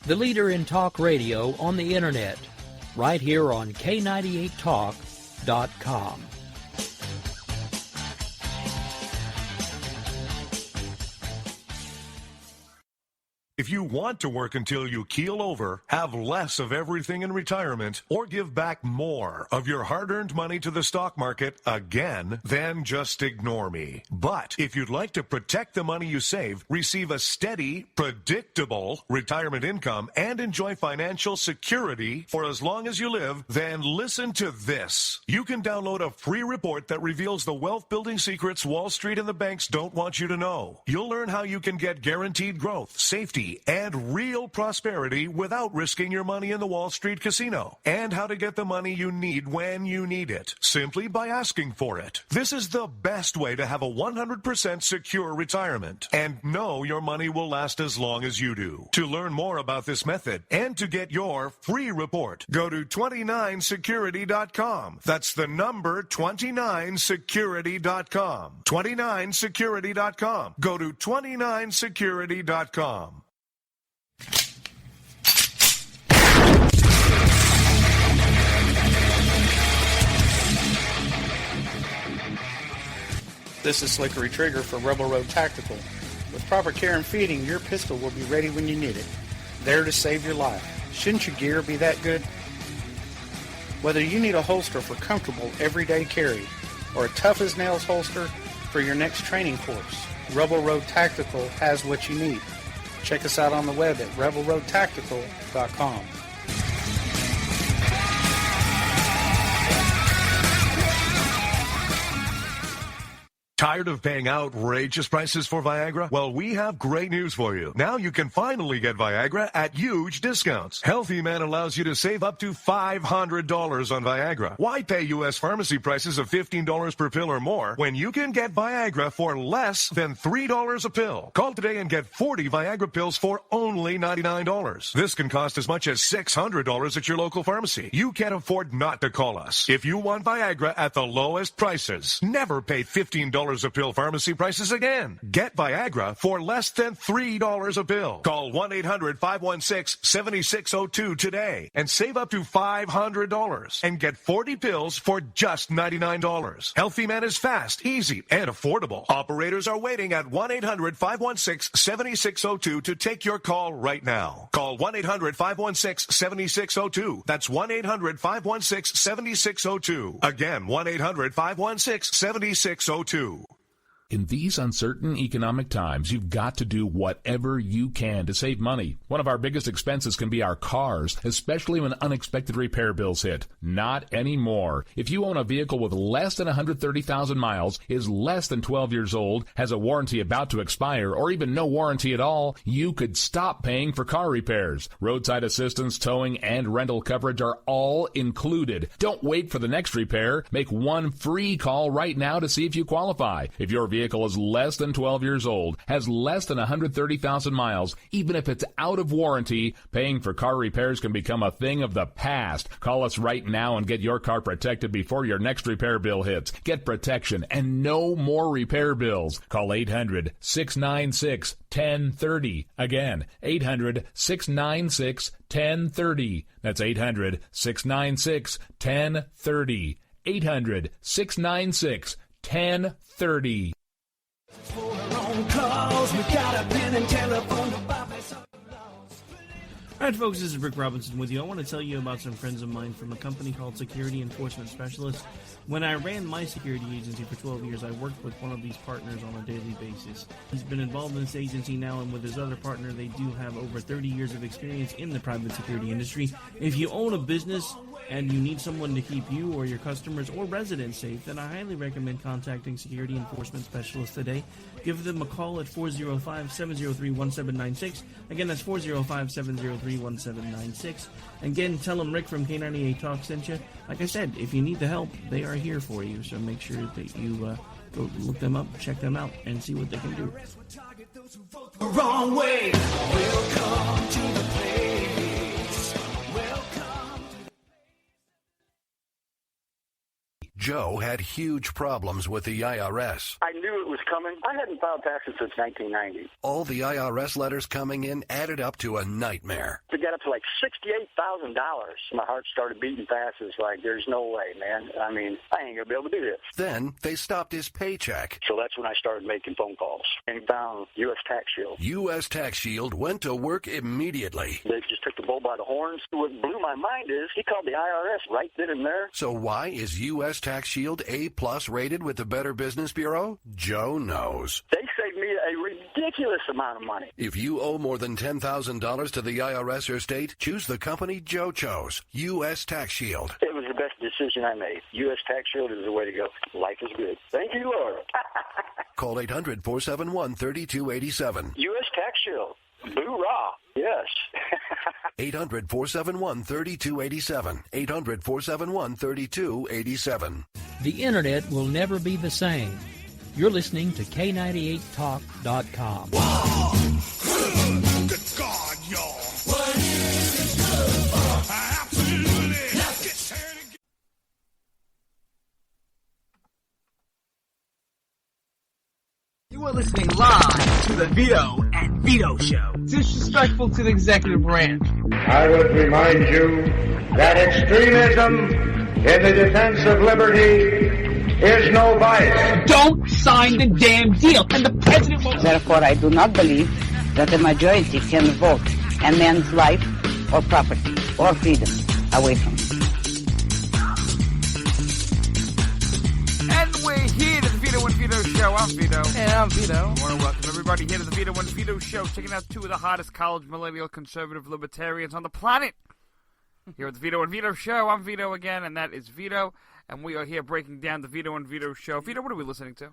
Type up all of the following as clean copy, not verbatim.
the leader in talk radio on the Internet, right here on K98Talk.com. If you want to work until you keel over, have less of everything in retirement, or give back more of your hard-earned money to the stock market again, then just ignore me. But if you'd like to protect the money you save, receive a steady, predictable retirement income, and enjoy financial security for as long as you live, then listen to this. You can download a free report that reveals the wealth-building secrets Wall Street and the banks don't want you to know. You'll learn how you can get guaranteed growth, safety, and real prosperity without risking your money in the Wall Street casino, and how to get the money you need when you need it, simply by asking for it. This is the best way to have a 100% secure retirement and know your money will last as long as you do. To learn more about this method and to get your free report, go to 29security.com. That's the number 29security.com. 29security.com. Go to 29security.com. This is Slickery Trigger for Rebel Road Tactical. With proper care and feeding, your pistol will be ready when you need it, there to save your life. Shouldn't your gear be that good? Whether you need a holster for comfortable everyday carry or a tough-as-nails holster for your next training course, Rebel Road Tactical has what you need. Check us out on the web at rebelroadtactical.com. Tired of paying outrageous prices for Viagra? Well, we have great news for you. Now you can finally get Viagra at huge discounts. Healthy Man allows you to save up to $500 on Viagra. Why pay U.S. pharmacy prices of $15 per pill or more when you can get Viagra for less than $3 a pill? Call today and get 40 Viagra pills for only $99. This can cost as much as $600 at your local pharmacy. You can't afford not to call us. If you want Viagra at the lowest prices, never pay $15 a pill pharmacy prices again. Get Viagra for less than $3 a pill. Call 1-800-516-7602 today and save up to $500 and get 40 pills for just $99. Healthy Man is fast, easy, and affordable. Operators are waiting at 1-800-516-7602 to take your call right now. Call 1-800-516-7602. That's 1-800-516-7602. Again, 1-800-516-7602. In these uncertain economic times, you've got to do whatever you can to save money. One of our biggest expenses can be our cars, especially when unexpected repair bills hit. Not anymore. If you own a vehicle with less than 130,000 miles, is less than 12 years old, has a warranty about to expire, or even no warranty at all, you could stop paying for car repairs. Roadside assistance, towing, and rental coverage are all included. Don't wait for the next repair. Make one free call right now to see if you qualify. If your vehicle is less than 12 years old, has less than 130,000 miles, even if it's out of warranty, paying for car repairs can become a thing of the past. Call us right now and get your car protected before your next repair bill hits. Get protection and no more repair bills. Call 800-696-1030. Again, 800-696-1030. That's 800-696-1030. 800-696-1030. Alright folks, this is Rick Robinson with you. I want to tell you about some friends of mine from a company called Security Enforcement Specialists. When I ran my security agency for 12 years, I worked with one of these partners on a daily basis. He's been involved in this agency now, and with his other partner, they do have over 30 years of experience in the private security industry. If you own a business and you need someone to keep you or your customers or residents safe, then I highly recommend contacting Security Enforcement Specialists today. Give them a call at 405-703-1796. Again, that's 405-703-1796. Again, tell them Rick from K98 Talk sent you. Like I said, if you need the help, they are here for you. So make sure that you go look them up, check them out, and see what they can do. Wrong way. Welcome to the place. Joe had huge problems with the IRS. I knew it was coming. I hadn't filed taxes since 1990. All the IRS letters coming in added up to a nightmare. To get up to like $68,000, my heart started beating fast. It's like, there's no way, man. I mean, I ain't going to be able to do this. Then they stopped his paycheck. So that's when I started making phone calls and found U.S. Tax Shield. U.S. Tax Shield went to work immediately. They just took the bull by the horns. What blew my mind is he called the IRS right then and there. So why is U.S. Tax Shield A+ rated with the Better Business Bureau? Joe knows. They saved me a ridiculous amount of money. If you owe more than $10,000 to the IRS or state, choose the company Joe chose, U.S. Tax Shield. It was the best decision I made. U.S. Tax Shield is the way to go. Life is good. Thank you, Lord. Call 800-471-3287. U.S. Tax Shield. Boo-rah. Yes. 800-471-3287. 800-471-3287. The Internet will never be the same. You're listening to K98Talk.com. Good God, y'all. What is this good for? Absolutely. Let's get started. You are listening live to the Vito and Vito Show. Disrespectful to the executive branch. I would remind you that extremism in the defense of liberty is no vice. Don't sign the damn deal, and the president will... Therefore, I do not believe that the majority can vote a man's life or property or freedom away from him. And we're here to the Vito and Vito Show. I'm Vito. And I'm Vito. I want to welcome everybody here to the Vito and Vito Show, checking out two of the hottest college millennial conservative libertarians on the planet. Here at the Vito and Vito Show, I'm Vito again, and that is Vito, and we are here breaking down the Vito and Vito Show. Vito, what are we listening to?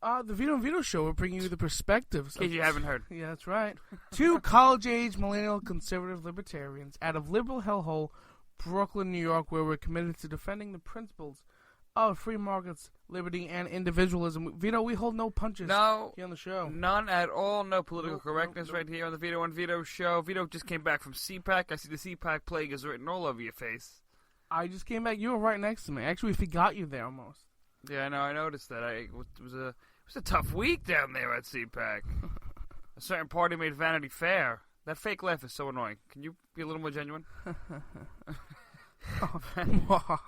The Vito and Vito Show. We're bringing you the perspectives. In case you haven't heard. Yeah, that's right. Two college-age millennial conservative libertarians out of liberal hellhole, Brooklyn, New York, where we're committed to defending the principles of free markets, liberty, and individualism. Vito, we hold no punches here on the show. None at all. No political correctness right here on the Vito and Vito Show. Vito just came back from CPAC. I see the CPAC plague is written all over your face. I just came back. You were right next to me. Actually, we forgot you there almost. Yeah, I know. I noticed that. It was a tough week down there at CPAC. A certain party made Vanity Fair. That fake laugh is so annoying. Can you be a little more genuine?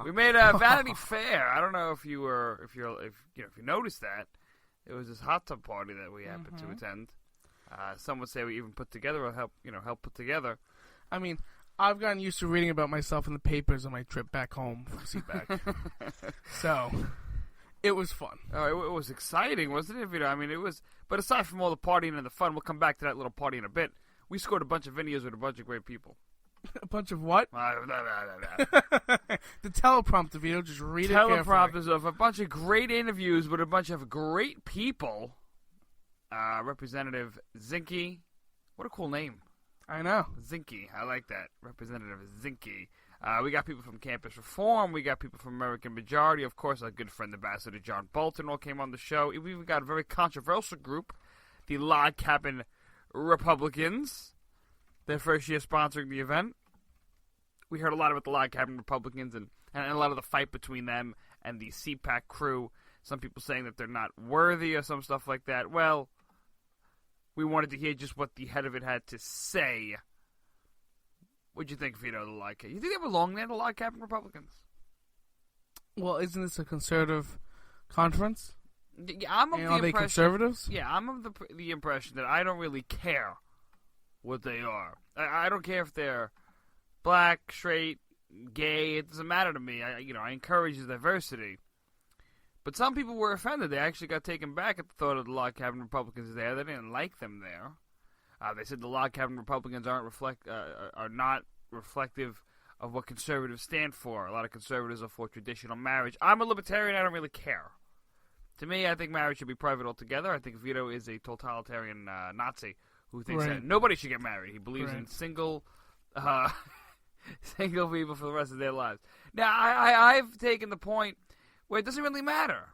We made a Vanity Fair. I don't know if you noticed that. It was this hot tub party that we happened to attend. Some would say we even put together or help put together. I mean, I've gotten used to reading about myself in the papers on my trip back home from CPAC. So, it was fun. Oh, it was exciting, wasn't it? I mean, it was. But aside from all the partying and the fun, we'll come back to that little party in a bit. We scored a bunch of videos with a bunch of great people. A bunch of what? The teleprompter, Vito. Just read it carefully. Teleprompters of a bunch of great interviews with a bunch of great people. Representative Zinke. What a cool name. I know. Zinke. I like that. Representative Zinke. We got people from Campus Reform. We got people from American Majority. Of course, our good friend, Ambassador John Bolton, all came on the show. We even got a very controversial group, the Log Cabin Republicans. Their first year sponsoring the event. We heard a lot about the Log Cabin Republicans and a lot of the fight between them and the CPAC crew. Some people saying that they're not worthy or some stuff like that. Well, we wanted to hear just what the head of it had to say. What'd you think, Vito, of the Log Cabin? You think they belong there, the Log Cabin Republicans? Well, isn't this a conservative conference? Yeah, I'm of the impression. Are they conservatives? Yeah, I'm of the impression that I don't really care what they are. I don't care if they're black, straight, gay. It doesn't matter to me. I encourage the diversity. But some people were offended. They actually got taken back at the thought of the Log Cabin Republicans there. They didn't like them there. They said the Log Cabin Republicans are not reflective of what conservatives stand for. A lot of conservatives are for traditional marriage. I'm a libertarian. I don't really care. To me, I think marriage should be private altogether. I think Vito is a totalitarian Nazi who thinks that nobody should get married. He believes in single people for the rest of their lives. Now, I've taken the point where it doesn't really matter.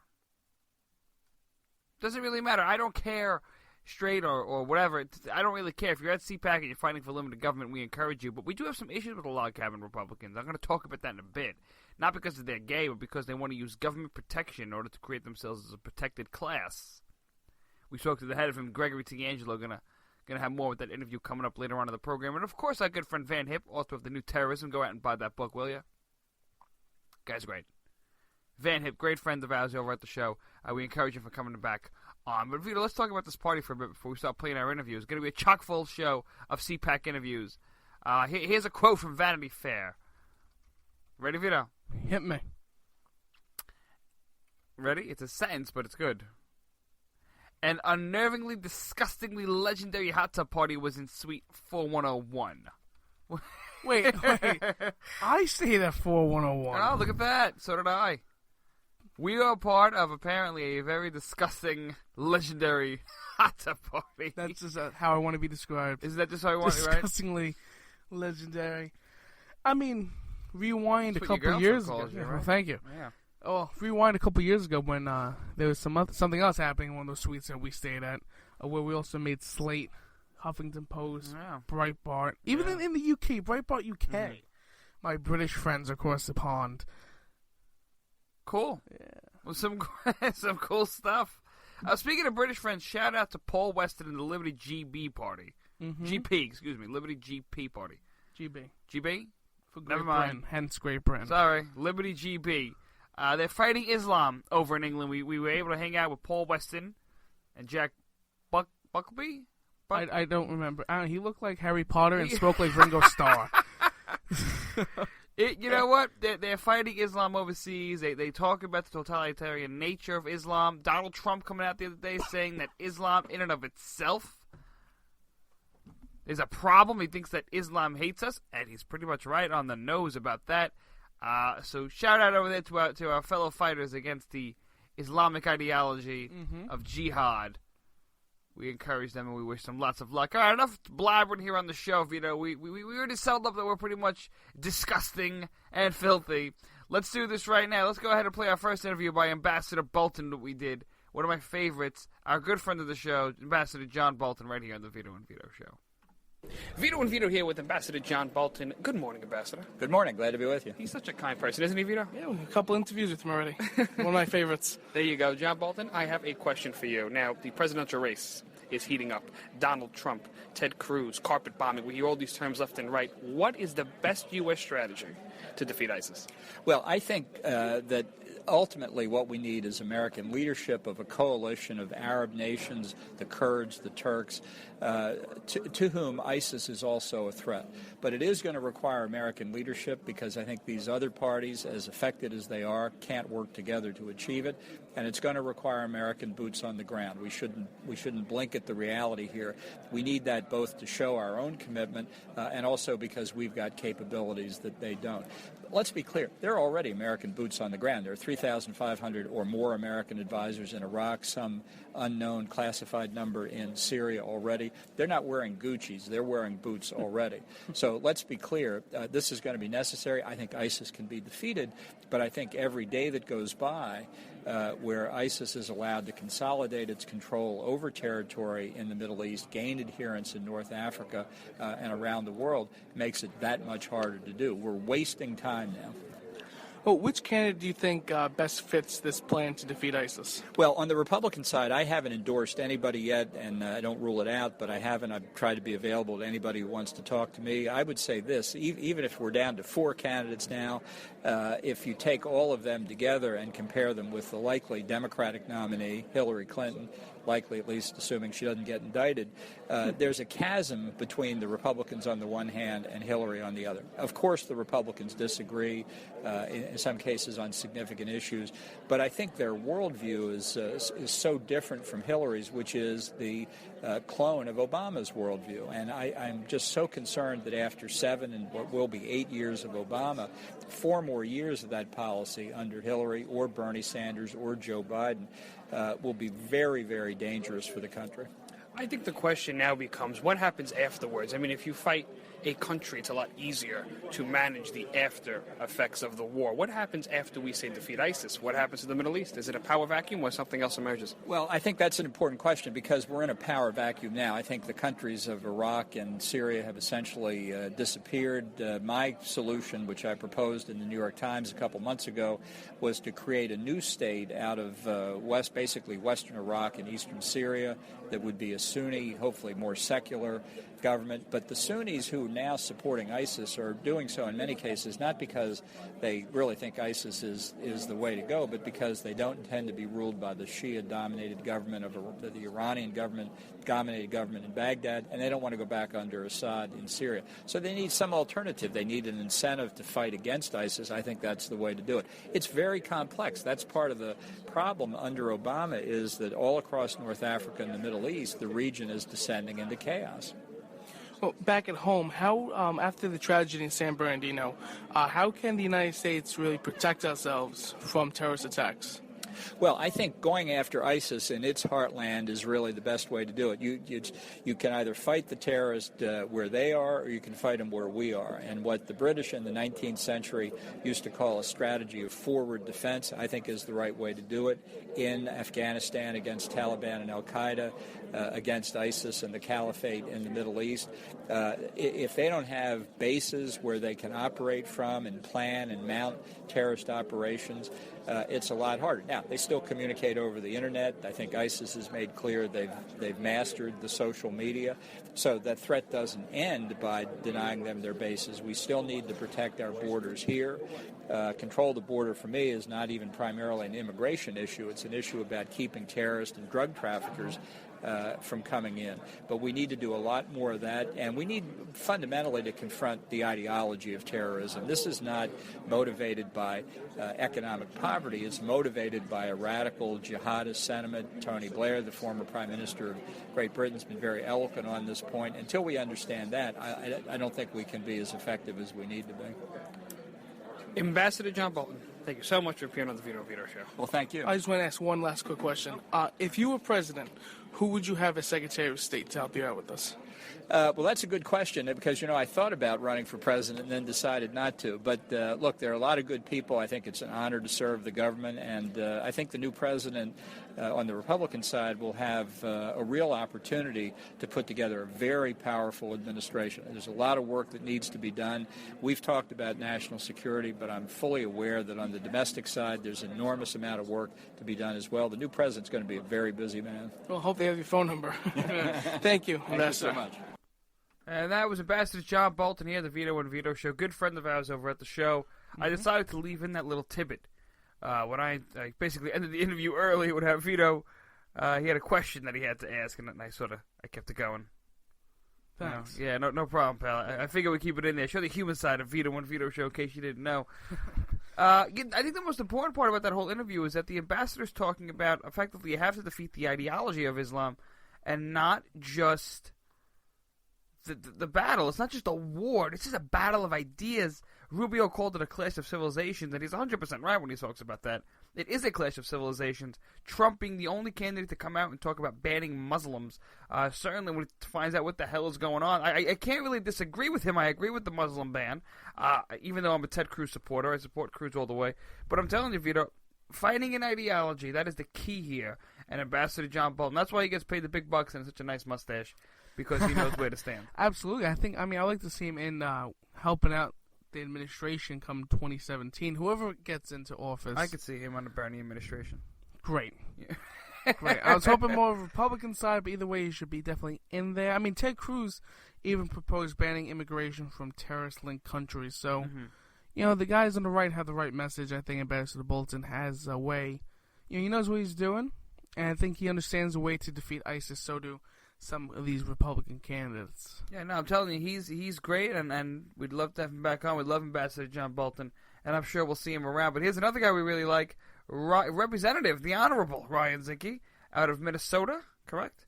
It doesn't really matter. I don't care straight or whatever. I don't really care. If you're at CPAC and you're fighting for limited government, we encourage you. But we do have some issues with the log cabin Republicans. I'm going to talk about that in a bit. Not because they're gay, but because they want to use government protection in order to create themselves as a protected class. We spoke to the head of him, Gregory D'Angelo, going to have more with that interview coming up later on in the program. And, of course, our good friend Van Hip, author of The New Terrorism. Go out and buy that book, will you? Guy's great. Van Hip, great friend of ours over at the show. We encourage you for coming back on. But, Vito, let's talk about this party for a bit before we start playing our interviews. It's going to be a chock-full show of CPAC interviews. Here's a quote from Vanity Fair. Ready, Vito? Hit me. Ready? It's a sentence, but it's good. An unnervingly, disgustingly legendary hot tub party was in Suite 4101. Wait. I stayed at 4101. Oh, look at that. So did I. We are part of, apparently, a very disgusting, legendary hot tub party. That's just how I want to be described. Isn't that just how I want it, right? Disgustingly legendary. I mean, rewind a That's what your couple years girlfriend ago. calls you, right? Thank you. Yeah. Oh, rewind a couple years ago when there was something else happening in one of those suites that we stayed at, where we also made Slate, Huffington Post, Breitbart, even in the UK, Breitbart UK. My British friends across the pond. Cool. Yeah. Well, some cool stuff. Speaking of British friends, shout out to Paul Weston and the Liberty GB party. GP, excuse me, Liberty GP party. GB? For Great Never mind. Britain, hence Great Britain. Sorry, Liberty GB. They're fighting Islam over in England. We were able to hang out with Paul Weston and Jack Buckleby? I don't remember. He looked like Harry Potter and spoke like Ringo Starr. You know what? They're fighting Islam overseas. They talk about the totalitarian nature of Islam. Donald Trump coming out the other day saying that Islam in and of itself is a problem. He thinks that Islam hates us, and he's pretty much right on the nose about that. So shout out over there to our fellow fighters against the Islamic ideology of jihad. We encourage them and we wish them lots of luck. All right, enough blabbering here on the show, Vito. We already settled up that we're pretty much disgusting and filthy. Let's do this right now. Let's go ahead and play our first interview by Ambassador Bolton that we did. One of my favorites, our good friend of the show, Ambassador John Bolton, right here on the Vito and Vito Show. Vito and Vito here with Ambassador John Bolton. Good morning, Ambassador. Good morning. Glad to be with you. He's such a kind person, isn't he, Vito? Yeah, a couple interviews with him already. One of my favorites. There you go. John Bolton, I have a question for you. Now, the presidential race is heating up. Donald Trump, Ted Cruz, carpet bombing. We hear all these terms left and right. What is the best U.S. strategy to defeat ISIS? Well, I think that ultimately what we need is American leadership of a coalition of Arab nations, the Kurds, the Turks, to whom ISIS is also a threat. But it is going to require American leadership because I think these other parties, as affected as they are, can't work together to achieve it. And it's going to require American boots on the ground. We shouldn't blink at the reality here. We need that both to show our own commitment and also because we've got capabilities that they don't. Let's be clear. There are already American boots on the ground. There are 3,500 or more American advisors in Iraq, some unknown classified number in Syria already. They're not wearing Gucci's. They're wearing boots already. So let's be clear. This is going to be necessary. I think ISIS can be defeated, but I think every day that goes by where ISIS is allowed to consolidate its control over territory in the Middle East, gain adherence in North Africa and around the world, makes it that much harder to do. We're wasting time now. Well, which candidate do you think best fits this plan to defeat ISIS? Well, on the Republican side, I haven't endorsed anybody yet, and I don't rule it out, but I've tried to be available to anybody who wants to talk to me. I would say this, even if we're down to 4 candidates now, if you take all of them together and compare them with the likely Democratic nominee, Hillary Clinton, likely at least assuming she doesn't get indicted, there's a chasm between the Republicans on the one hand and Hillary on the other. Of course the Republicans disagree in some cases on significant issues, but I think their worldview is so different from Hillary's, which is the clone of Obama's worldview. And I'm just so concerned that after 7 and what will be 8 years of Obama, 4 more years of that policy under Hillary or Bernie Sanders or Joe Biden will be very, very dangerous for the country. I think the question now becomes, what happens afterwards? I mean, if you fight a country, it's a lot easier to manage the after effects of the war. What happens after we, say, defeat ISIS? What happens to the Middle East? Is it a power vacuum or something else emerges? Well, I think that's an important question because we're in a power vacuum now. I think the countries of Iraq and Syria have essentially disappeared. My solution, which I proposed in the New York Times a couple months ago, was to create a new state out of basically western Iraq and eastern Syria that would be a Sunni, hopefully more secular government. But the Sunnis who are now supporting ISIS are doing so in many cases not because they really think ISIS is the way to go, but because they don't intend to be ruled by the Shia-dominated government of the Iranian dominated government in Baghdad, and they don't want to go back under Assad in Syria. So they need some alternative. They need an incentive to fight against ISIS. I think that's the way to do it. It's very complex. That's part of the problem under Obama is that all across North Africa and the Middle East, the region is descending into chaos. Well, back at home, how after the tragedy in San Bernardino, how can the United States really protect ourselves from terrorist attacks? Well, I think going after ISIS in its heartland is really the best way to do it. You can either fight the terrorists where they are, or you can fight them where we are. And what the British in the 19th century used to call a strategy of forward defense, I think is the right way to do it. In Afghanistan against Taliban and Al-Qaeda, against ISIS and the Caliphate in the Middle East. If they don't have bases where they can operate from and plan and mount terrorist operations, it's a lot harder. Now, they still communicate over the Internet. I think ISIS has made clear they've mastered the social media. So that threat doesn't end by denying them their bases. We still need to protect our borders here. Control of the border, for me, is not even primarily an immigration issue. It's an issue about keeping terrorists and drug traffickers from coming in. But we need to do a lot more of that, and we need fundamentally to confront the ideology of terrorism. This is not motivated by economic poverty. It's motivated by a radical jihadist sentiment. Tony Blair, the former Prime Minister of Great Britain, has been very eloquent on this point. Until we understand that, I don't think we can be as effective as we need to be. Ambassador John Bolton, thank you so much for appearing on the Vito Show. Well, thank you. I just want to ask one last quick question. If you were president, who would you have as Secretary of State to help you out with this? Well, that's a good question because, I thought about running for president and then decided not to. But, look, there are a lot of good people. I think it's an honor to serve the government. And I think the new president on the Republican side will have a real opportunity to put together a very powerful administration. There's a lot of work that needs to be done. We've talked about national security, but I'm fully aware that on the domestic side, there's an enormous amount of work to be done as well. The new president's going to be a very busy man. Well, hope they have your phone number. Thank you, Thank you so much. And that was Ambassador John Bolton here, the Vito and Vito Show. Good friend of ours over at the show. I decided to leave in that little tidbit. When I basically ended the interview early, would have Vito. He had a question that he had to ask, and I kept it going. Thanks. Yeah, no problem, pal. I figured we'd keep it in there. Show the human side of Vito and Vito Show, in case you didn't know. I think the most important part about that whole interview is that the ambassador's talking about effectively you have to defeat the ideology of Islam, and not just the battle. It's not just a war. This is a battle of ideas. Rubio called it a clash of civilizations, and he's 100% right when he talks about that. It is a clash of civilizations. Trump being the only candidate to come out and talk about banning Muslims, certainly when he finds out what the hell is going on. I can't really disagree with him. I agree with the Muslim ban, even though I'm a Ted Cruz supporter. I support Cruz all the way. But I'm telling you, Vito, fighting an ideology, that is the key here. And Ambassador John Bolton, that's why he gets paid the big bucks and such a nice mustache, because he knows where to stand. Absolutely. I like to see him in helping out the administration come 2017. Whoever gets into office. I could see him on the Bernie administration. Great. Yeah. Great. I was hoping more of a Republican side, but either way, he should be definitely in there. I mean, Ted Cruz even proposed banning immigration from terrorist-linked countries. So, the guys on the right have the right message. I think Ambassador Bolton has a way. He knows what he's doing, and I think he understands a way to defeat ISIS. So do some of these Republican candidates. Yeah, no, I'm telling you, he's great, and we'd love to have him back on. We'd love Ambassador John Bolton, and I'm sure we'll see him around. But here's another guy we really like, Representative, the Honorable Ryan Zinke, out of Minnesota, correct?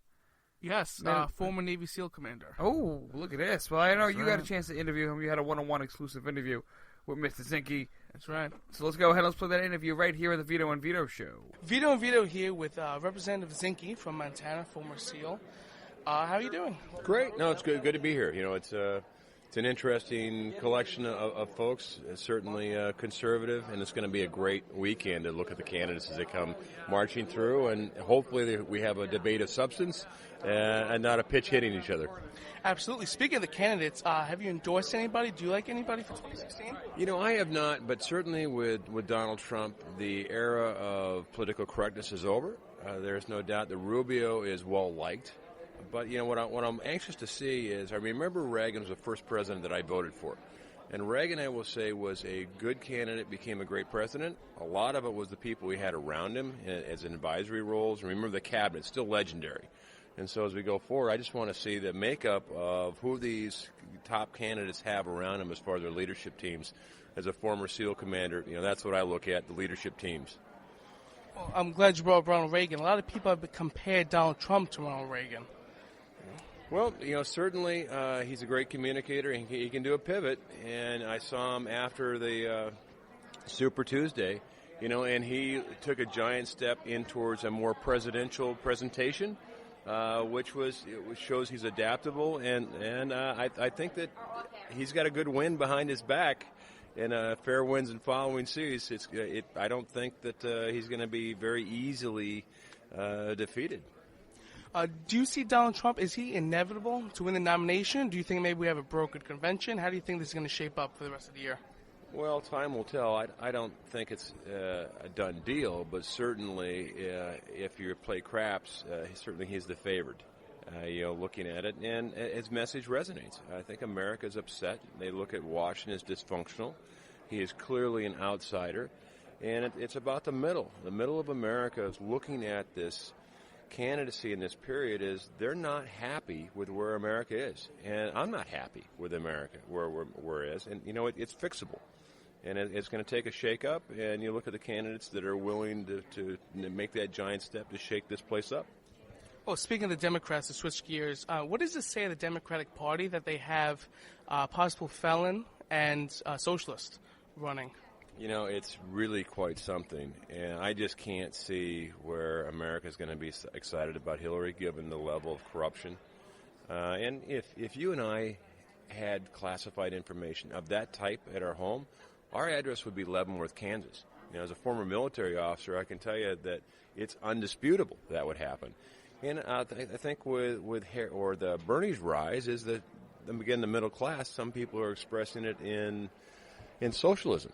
Yes, former Navy SEAL commander. Oh, look at this. Well, I know you got a chance to interview him. You had a one-on-one exclusive interview with Mr. Zinke. That's right. So let's go ahead and let's play that interview right here on the Vito and Vito Show. Vito and Vito here with Representative Zinke from Montana, former SEAL. How are you doing? Great. No, it's good. Good to be here. You know, it's an interesting collection of folks. It's certainly conservative, and it's going to be a great weekend to look at the candidates as they come marching through, and hopefully we have a debate of substance and not a pitch hitting each other. Absolutely. Speaking of the candidates, have you endorsed anybody? Do you like anybody for 2016? You know, I have not, but certainly with Donald Trump, the era of political correctness is over. There's no doubt that Rubio is well liked. But, you know, what I'm anxious to see is, I remember Reagan was the first president that I voted for. And Reagan, I will say, was a good candidate, became a great president. A lot of it was the people he had around him as in advisory roles. And remember, the cabinet, still legendary. And so as we go forward, I just want to see the makeup of who these top candidates have around them as far as their leadership teams. As a former SEAL commander, you know, that's what I look at, the leadership teams. Well, I'm glad you brought up Ronald Reagan. A lot of people have compared Donald Trump to Ronald Reagan. Well, you know, certainly he's a great communicator. He can do a pivot, and I saw him after the Super Tuesday, you know, and he took a giant step in towards a more presidential presentation, which shows he's adaptable, and I think that he's got a good wind behind his back, and fair winds and following seas. I don't think that he's going to be very easily defeated. Do you see Donald Trump, is he inevitable to win the nomination? Do you think maybe we have a brokered convention? How do you think this is going to shape up for the rest of the year? Well, time will tell. I don't think it's a done deal, but certainly if you play craps, certainly he's the favored, you know, looking at it. And his message resonates. I think America's upset. They look at Washington as dysfunctional. He is clearly an outsider. And it's about the middle. The middle of America is looking at this candidacy in this period is they're not happy with where America is. And I'm not happy with America, where it is. And, you know, it's fixable. And it's going to take a shake-up, and you look at the candidates that are willing to make that giant step to shake this place up. Well, speaking of the Democrats, to switch gears, what does this say of the Democratic Party that they have possible felon and socialist running? You know, it's really quite something, and I just can't see where America's going to be excited about Hillary given the level of corruption. And if you and I had classified information of that type at our home, our address would be Leavenworth, Kansas. You know, as a former military officer, I can tell you that it's undisputable that would happen. And I think with the Bernie's rise is that, again, the middle class, some people are expressing it in socialism.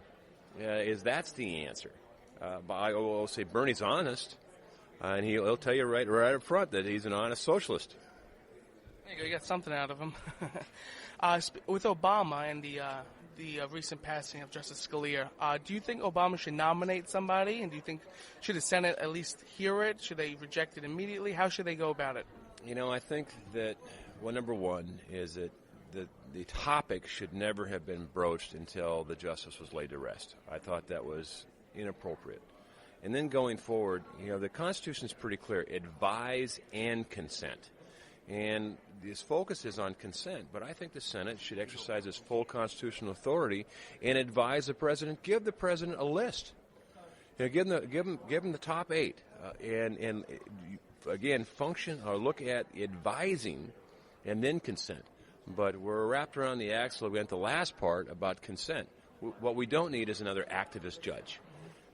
That's the answer. But I will say Bernie's honest, and he'll tell you right up front that he's an honest socialist. There you go. You got something out of him. With Obama and the recent passing of Justice Scalia, do you think Obama should nominate somebody? And do you think should the Senate at least hear it? Should they reject it immediately? How should they go about it? You know, I think that, well, number one is that the topic should never have been broached until the justice was laid to rest. I thought that was inappropriate. And then going forward, you know, the Constitution is pretty clear: advise and consent. And this focus is on consent, but I think the Senate should exercise its full constitutional authority and advise the president. Give the president a list. You know, give him the top 8, and again function or look at advising and then consent. But we're wrapped around the axle again, the last part about consent. What we don't need is another activist judge.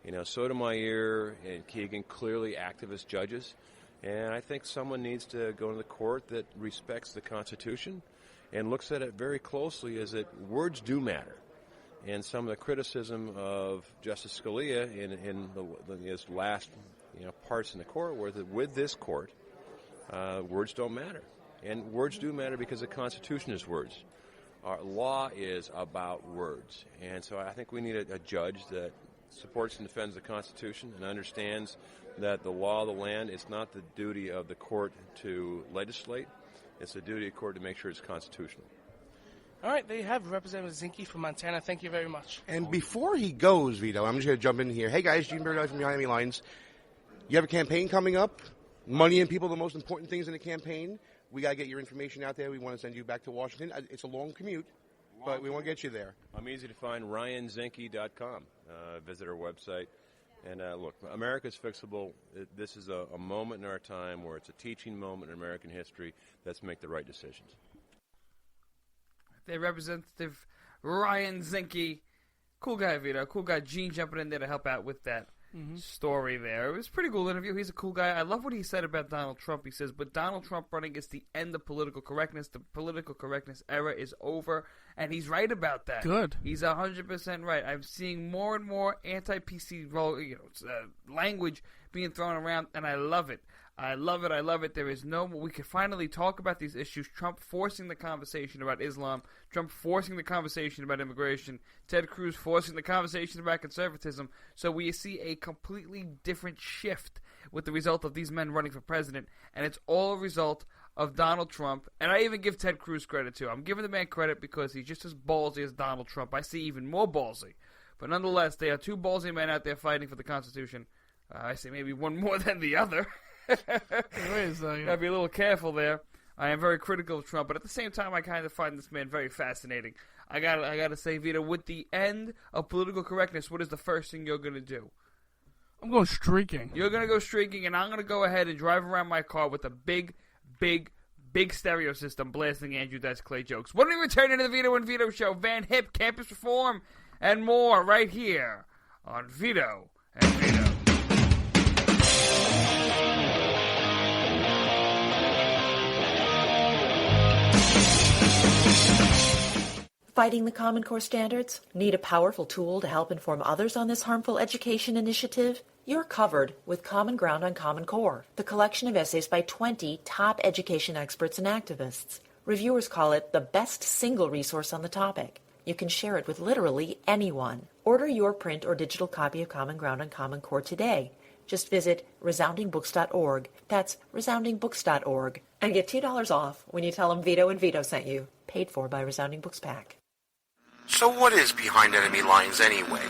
You know, Sotomayor and Keegan, clearly activist judges. And I think someone needs to go to the court that respects the Constitution and looks at it very closely, is that words do matter. And some of the criticism of Justice Scalia in his last parts in the court were that with this court, words don't matter. And words do matter because the Constitution is words. Our law is about words. And so I think we need a judge that supports and defends the Constitution and understands that the law of the land is not the duty of the court to legislate. It's the duty of the court to make sure it's constitutional. All right, there you have Representative Zinke from Montana. Thank you very much. And before he goes, Vito, I'm just going to jump in here. Hey, guys, Gene Bergdale from Miami Lines. You have a campaign coming up. Money and people are the most important things in a campaign. We got to get your information out there. We want to send you back to Washington. It's a long commute, but we want to get you there. I'm easy to find, ryanzinke.com. Visit our website. And look, America's fixable. This is a moment in our time where it's a teaching moment in American history. Let's make the right decisions. Their Representative Ryan Zinke. Cool guy, Vito. Cool guy. Gene jumping in there to help out with that story there. It was a pretty cool interview. He's a cool guy. I love what he said about Donald Trump. He says, but Donald Trump running is the end of political correctness. The political correctness era is over. And he's right about that. Good. He's 100% right. I'm seeing more and more anti-PC language being thrown around, and I love it. I love it. I love it. There is no... We can finally talk about these issues. Trump forcing the conversation about Islam. Trump forcing the conversation about immigration. Ted Cruz forcing the conversation about conservatism. So we see a completely different shift with the result of these men running for president. And it's all a result of Donald Trump. And I even give Ted Cruz credit, too. I'm giving the man credit because he's just as ballsy as Donald Trump. I see even more ballsy. But nonetheless, they are two ballsy men out there fighting for the Constitution. I say maybe one more than the other. Gotta be a little careful there. I am very critical of Trump, but at the same time, I kind of find this man very fascinating. I gotta say, Vito, with the end of political correctness, what is the first thing you're gonna do? I'm going streaking. You're gonna go streaking, and I'm gonna go ahead and drive around my car with a big stereo system blasting Andrew Dice Clay jokes. When we return into the Vito and Vito Show, Van Hip, campus reform, and more right here on Vito and Vito. Fighting the Common Core standards? Need a powerful tool to help inform others on this harmful education initiative? You're covered with Common Ground on Common Core, the collection of essays by 20 top education experts and activists. Reviewers call it the best single resource on the topic. You can share it with literally anyone. Order your print or digital copy of Common Ground on Common Core today. Just visit resoundingbooks.org. That's resoundingbooks.org. And get $2 off when you tell them Vito and Vito sent you. Paid for by Resounding Books Pack. So what is behind enemy lines anyway?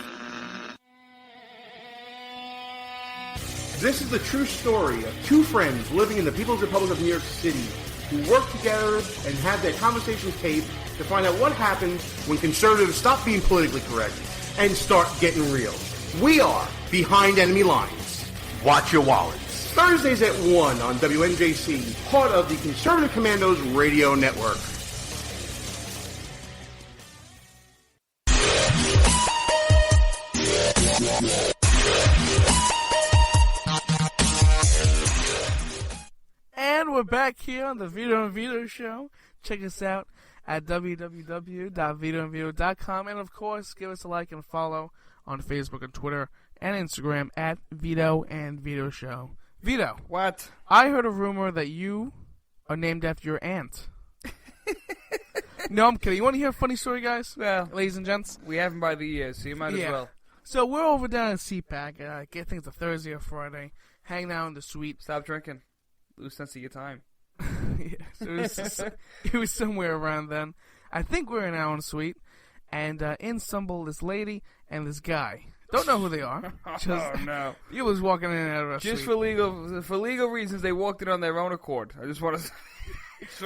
This is the true story of two friends living in the People's Republic of New York City who work together and have their conversations taped to find out what happens when conservatives stop being politically correct and start getting real. We are Behind Enemy Lines. Watch your wallets. Thursdays at 1 on WNJC, part of the Conservative Commandos Radio Network. And we're back here on the Vito and Vito Show. Check us out at www.vitoandvito.com. And, of course, give us a like and follow on Facebook and Twitter and Instagram at Vito and Vito Show. Vito. What? I heard a rumor that you are named after your aunt. No, I'm kidding. You want to hear a funny story, guys? Well, ladies and gents? We have them by the years, so you might as well. So we're over down at CPAC. I think it's a Thursday or Friday. Hanging out in the suite. Stop drinking. Lose sense of your time. So it was somewhere around then. I think we're in our suite. And in stumbled this lady and this guy. Don't know who they are. No. He was walking in and out of our Just suite. for legal reasons, they walked in on their own accord. I just want to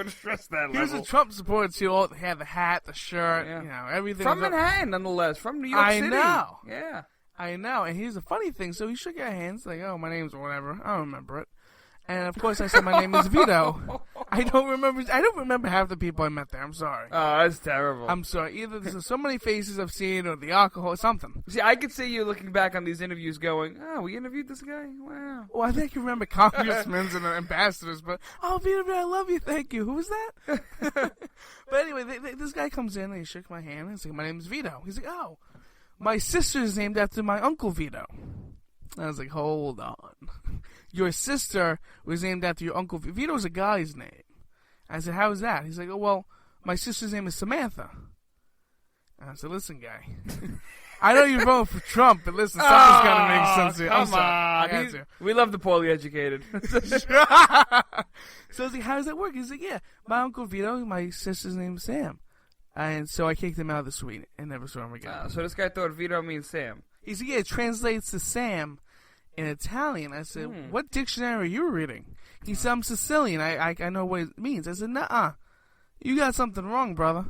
stress that level. Here's the Trump supporters who all had the hat, the shirt, everything. From Manhattan, nonetheless. From New York City. I know. Yeah. I know. And here's the funny thing. So he shook our hands like, oh, my name's whatever. I don't remember it. And of course I said my name is Vito. I don't remember half the people I met there. I'm sorry. Oh, that's terrible. I'm sorry. Either there's so many faces I've seen or the alcohol or something. See, I could see you looking back on these interviews going, oh, we interviewed this guy? Wow. Well, I think you remember congressmen and ambassadors, but, oh, Vito, I love you. Thank you. Who was that? But anyway, this guy comes in and he shook my hand and he's like, my name is Vito. He's like, oh, my sister's named after my uncle Vito. I was like, hold on. Your sister was named after your uncle. Vito's a guy's name. I said, how is that? He's like, oh, well, my sister's name is Samantha. And I said, listen, guy. I know you're voting for Trump, but listen, something's got to make sense here. Come on. We love the poorly educated. So I was like, how does that work? He's like, yeah, my uncle Vito, my sister's name is Sam. And so I kicked him out of the suite and never saw him again. So this guy thought Vito means Sam. He said, yeah, it translates to Sam in Italian. I said, what dictionary are you reading? He said, I'm Sicilian. I know what it means. I said, nuh-uh. You got something wrong, brother.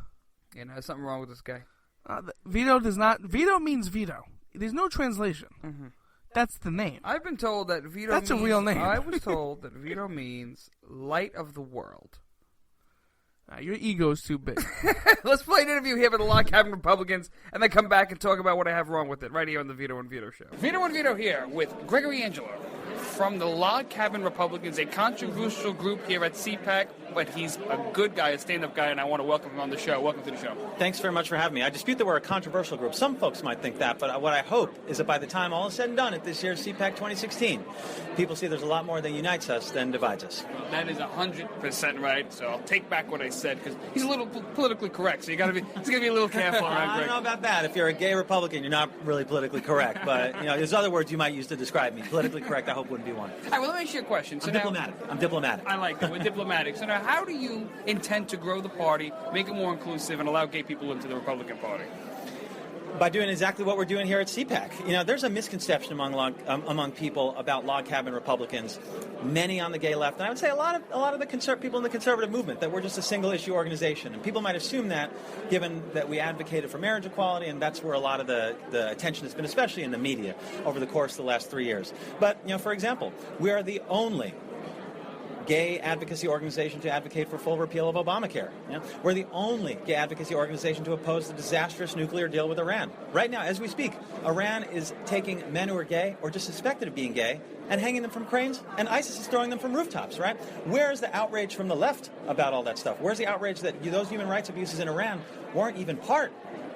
Yeah, no, there's something wrong with this guy. Vito does not... Vito means Vito. There's no translation. Mm-hmm. That's the name. I've been told that Vito That's means, a real name. I was told that Vito means light of the world. Your ego's too big. Let's play an interview here with the Log Cabin Republicans and then come back and talk about what I have wrong with it right here on the Vito and Vito Show. Vito and Vito here with Gregory Angelo from the Log Cabin Republicans, a controversial group here at CPAC, but he's a good guy, a stand-up guy, and I want to welcome him on the show. Welcome to the show. Thanks very much for having me. I dispute that we're a controversial group. Some folks might think that, but what I hope is that by the time all is said and done at this year's CPAC 2016, people see there's a lot more that unites us than divides us. That is 100% right, so I'll take back what I said, because he's a little politically correct, so he's got to be a little careful around I Greg. don't know about that. If you're a gay Republican, you're not really politically correct, but there's other words you might use to describe me. Politically correct, I hope wouldn't be one. All right, well, let me ask you a question. So I'm diplomatic. I like that. We're diplomatic. So now, how do you intend to grow the party, make it more inclusive, and allow gay people into the Republican Party? By doing exactly what we're doing here at CPAC. There's a misconception among people about log cabin Republicans, many on the gay left, and I would say a lot of the people in the conservative movement, that we're just a single issue organization. And people might assume that, given that we advocated for marriage equality, and that's where a lot of the attention has been, especially in the media, over the course of the last 3 years. But, for example, we are the only gay advocacy organization to advocate for full repeal of Obamacare. We're the only gay advocacy organization to oppose the disastrous nuclear deal with Iran. Right now, as we speak, Iran is taking men who are gay or just suspected of being gay and hanging them from cranes, and ISIS is throwing them from rooftops, right? Where's the outrage from the left about all that stuff? Where's the outrage that those human rights abuses in Iran weren't even part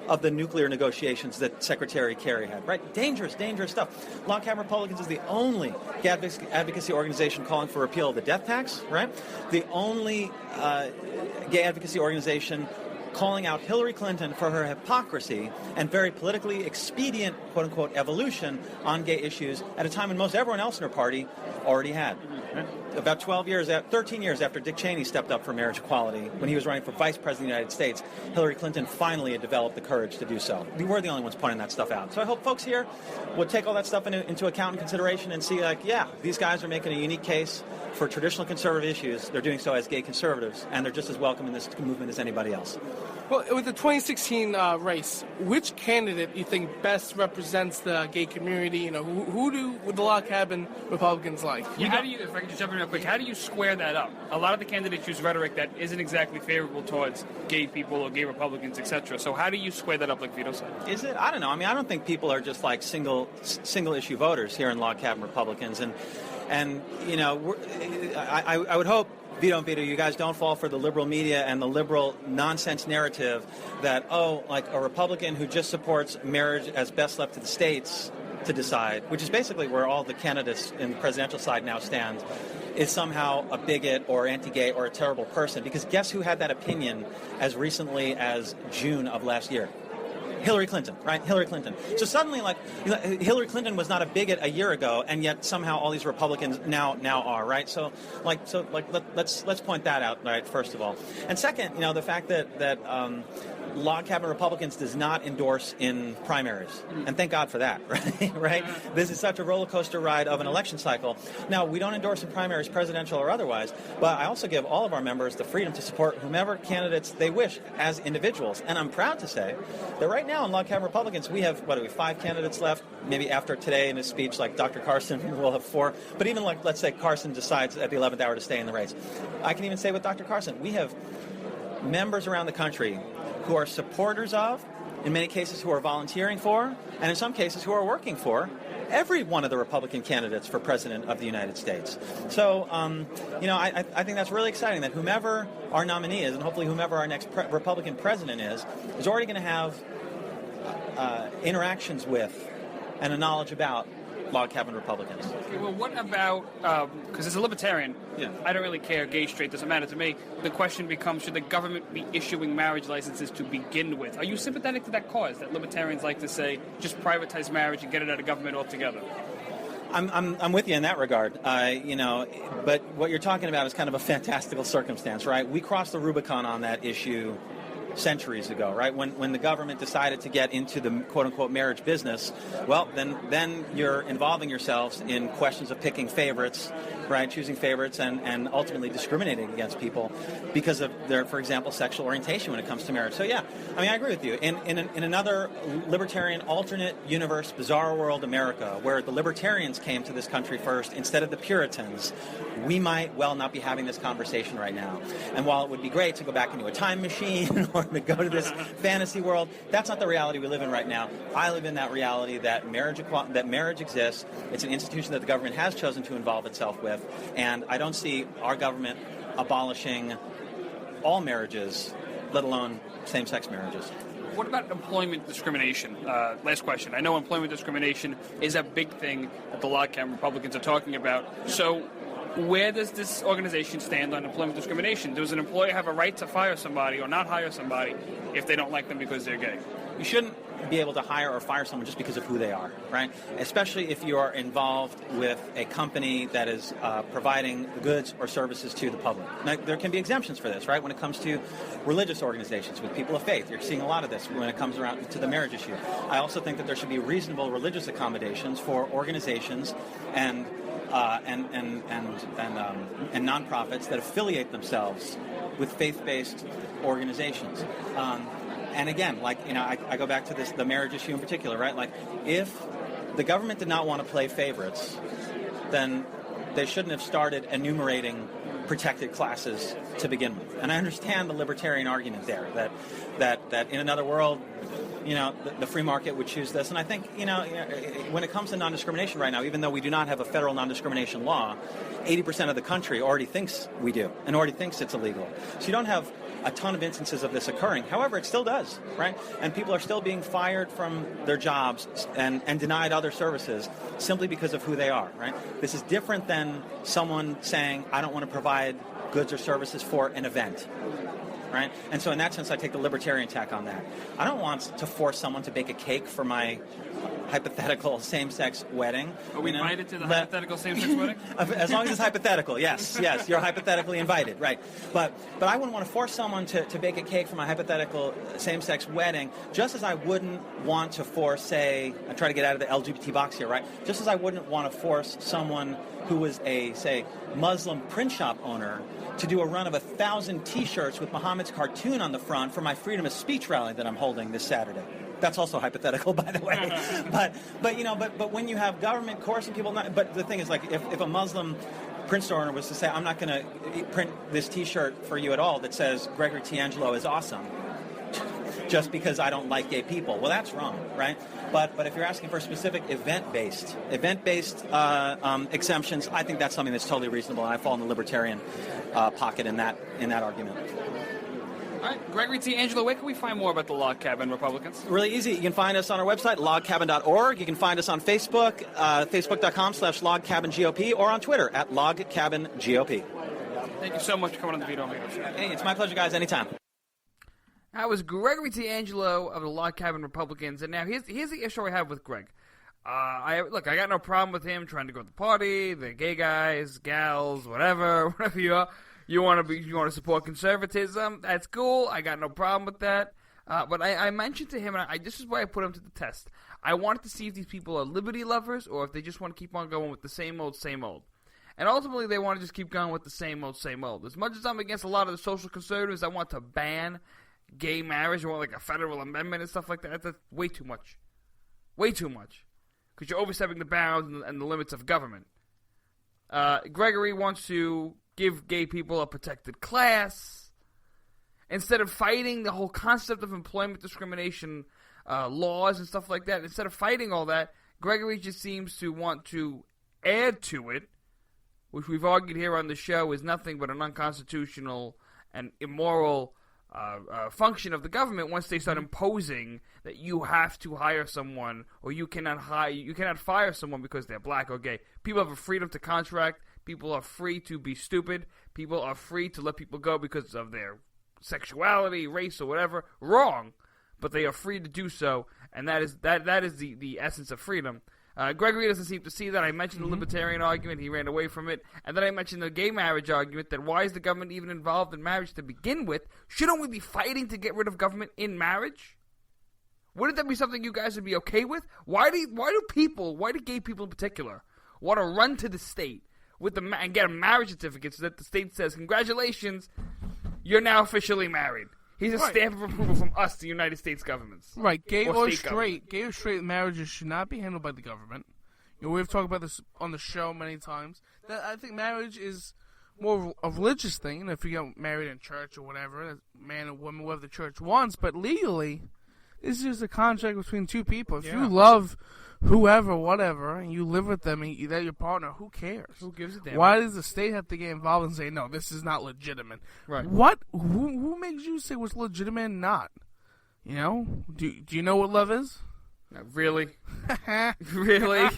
of the nuclear negotiations that Secretary Kerry had, right? Dangerous, dangerous stuff. Log Cabin Republicans is the only gay advocacy organization calling for repeal of the death tax, right? The only gay advocacy organization calling out Hillary Clinton for her hypocrisy and very politically expedient, quote-unquote, evolution on gay issues at a time when most everyone else in her party already had. Right? About 13 years after Dick Cheney stepped up for marriage equality, when he was running for vice president of the United States, Hillary Clinton finally had developed the courage to do so. We were the only ones pointing that stuff out. So I hope folks here will take all that stuff into account and consideration and see, these guys are making a unique case for traditional conservative issues. They're doing so as gay conservatives, and they're just as welcome in this movement as anybody else. Well, with the 2016 race, which candidate you think best represents the gay community? Who do the Log Cabin Republicans like? How do you, if I could just jump in real quick, how do you square that up? A lot of the candidates use rhetoric that isn't exactly favorable towards gay people or gay Republicans, etc. So how do you square that up, like Vito said? Is it? I don't know. I mean, I don't think people are just like single issue voters here in Log Cabin Republicans, and I would hope, Vito and Vito, you guys don't fall for the liberal media and the liberal nonsense narrative that, like a Republican who just supports marriage as best left to the states to decide, which is basically where all the candidates in the presidential side now stand, is somehow a bigot or anti-gay or a terrible person. Because guess who had that opinion as recently as June of last year? Hillary Clinton, right? Hillary Clinton. So suddenly, Hillary Clinton was not a bigot a year ago, and yet somehow all these Republicans now are, right? So let's point that out, right? First of all, and second, the fact that Log Cabin Republicans does not endorse in primaries, and thank God for that, right? This is such a roller coaster ride of an election cycle. Now, we don't endorse in primaries, presidential or otherwise, but I also give all of our members the freedom to support whomever candidates they wish as individuals. And I'm proud to say that right now in Log Cabin Republicans, we have, 5 candidates left? Maybe after today in his speech, like Dr. Carson, we'll have 4. But even let's say Carson decides at the 11th hour to stay in the race. I can even say with Dr. Carson, we have members around the country who are supporters of, in many cases who are volunteering for, and in some cases who are working for every one of the Republican candidates for President of the United States. So, I think that's really exciting that whomever our nominee is, and hopefully whomever our next Republican president is already going to have interactions with and a knowledge about Log Cabin Republicans. Okay, well, what about, because as a libertarian, I don't really care, gay, straight, doesn't matter to me. The question becomes, should the government be issuing marriage licenses to begin with? Are you sympathetic to that cause, that libertarians like to say, just privatize marriage and get it out of government altogether? I'm with you in that regard, but what you're talking about is kind of a fantastical circumstance, right? We crossed the Rubicon on that issue centuries ago, right? When the government decided to get into the quote-unquote marriage business, well, then you're involving yourselves in questions of picking favorites, right? Choosing favorites and ultimately discriminating against people because of their, for example, sexual orientation when it comes to marriage. So yeah, I mean, I agree with you. In another libertarian alternate universe, bizarre world, America, where the libertarians came to this country first instead of the Puritans, we might well not be having this conversation right now. And while it would be great to go back into a time machine or to go to this fantasy world, that's not the reality we live in right now. I live in that reality that marriage exists. It's an institution that the government has chosen to involve itself with, and I don't see our government abolishing all marriages, let alone same-sex marriages. What about employment discrimination? Last question. I know employment discrimination is a big thing that the log cabin Republicans are talking about. So where does this organization stand on employment discrimination? Does an employer have a right to fire somebody or not hire somebody if they don't like them because they're gay? You shouldn't be able to hire or fire someone just because of who they are, right? Especially if you are involved with a company that is providing goods or services to the public. Now, there can be exemptions for this, right? When it comes to religious organizations with people of faith, you're seeing a lot of this when it comes around to the marriage issue. I also think that there should be reasonable religious accommodations for organizations and nonprofits that affiliate themselves with faith-based organizations. And again, I go back to the marriage issue in particular, right? Like, if the government did not want to play favorites, then they shouldn't have started enumerating protected classes to begin with. And I understand the libertarian argument there, that in another world, the free market would choose this. And I think, when it comes to non-discrimination right now, even though we do not have a federal non-discrimination law, 80% of the country already thinks we do and already thinks it's illegal. So you don't have a ton of instances of this occurring. However, it still does, right? And people are still being fired from their jobs and denied other services simply because of who they are, right? This is different than someone saying, I don't want to provide goods or services for an event. Right? And so in that sense, I take the libertarian tack on that. I don't want to force someone to bake a cake for my hypothetical same-sex wedding. Are we invited to the hypothetical same-sex wedding? As long as it's hypothetical, yes, you're hypothetically invited, right? But I wouldn't want to force someone to bake a cake for my hypothetical same-sex wedding, just as I wouldn't want to force, say, I try to get out of the LGBT box here, right? Just as I wouldn't want to force someone who was a, say, Muslim print shop owner to do a run of 1,000 T-shirts with Muhammad's cartoon on the front for my freedom of speech rally that I'm holding this Saturday. That's also hypothetical, by the way. But when you have government coercing people, but the thing is, like, if a Muslim print store owner was to say, I'm not going to print this T-shirt for you at all that says Gregory T. Angelo is awesome, just because I don't like gay people. Well, that's wrong, right? But if you're asking for specific event-based exemptions, I think that's something that's totally reasonable, and I fall in the libertarian pocket in that argument. All right, Gregory T. Angelo, where can we find more about the Log Cabin Republicans? Really easy. You can find us on our website, logcabin.org. You can find us on Facebook, facebook.com/logcabingop, or on Twitter at logcabingop. Thank you so much for coming on the Vito Show. Hey, it's my pleasure, guys. Anytime. That was Gregory T. Angelo of the Log Cabin Republicans, and now here's the issue I have with Greg. I got no problem with him trying to go to the party, the gay guys, gals, whatever you are. You want to support conservatism? That's cool. I got no problem with that. But I mentioned to him, and this is why I put him to the test. I wanted to see if these people are liberty lovers or if they just want to keep on going with the same old, same old. And ultimately, they want to just keep going with the same old, same old. As much as I'm against a lot of the social conservatives, I want to ban gay marriage. I want like a federal amendment and stuff like that. That's way too much. Way too much. Because you're overstepping the bounds and the limits of government. Gregory wants to give gay people a protected class. Instead of fighting the whole concept of employment discrimination laws and stuff like that, instead of fighting all that, Gregory just seems to want to add to it, which we've argued here on the show is nothing but an unconstitutional and immoral function of the government once they start imposing that you have to hire someone or you cannot fire someone because they're black or gay. People have a freedom to contract. People are free to be stupid. People are free to let people go because of their sexuality, race, or whatever. Wrong, but they are free to do so, and that is the essence of freedom. Gregory doesn't seem to see that. I mentioned the libertarian argument. He ran away from it. And then I mentioned the gay marriage argument, that why is the government even involved in marriage to begin with? Shouldn't we be fighting to get rid of government in marriage? Wouldn't that be something you guys would be okay with? Why do gay people in particular want to run to the state and get a marriage certificate so that the state says, congratulations, you're now officially married? He's a stamp of approval from us, the United States governments. Right, gay or straight marriages should not be handled by the government. We've talked about this on the show many times. That I think marriage is more of a religious thing. If you get married in church or whatever, man and woman, whatever the church wants. But legally, this is just a contract between two people. If you love whoever, whatever, and you live with them, and they're your partner, who cares? Who gives a damn? Why does the state have to get involved and say, no, this is not legitimate? Right. What? Who makes you say what's legitimate and not? Do you know what love is? Really? Really?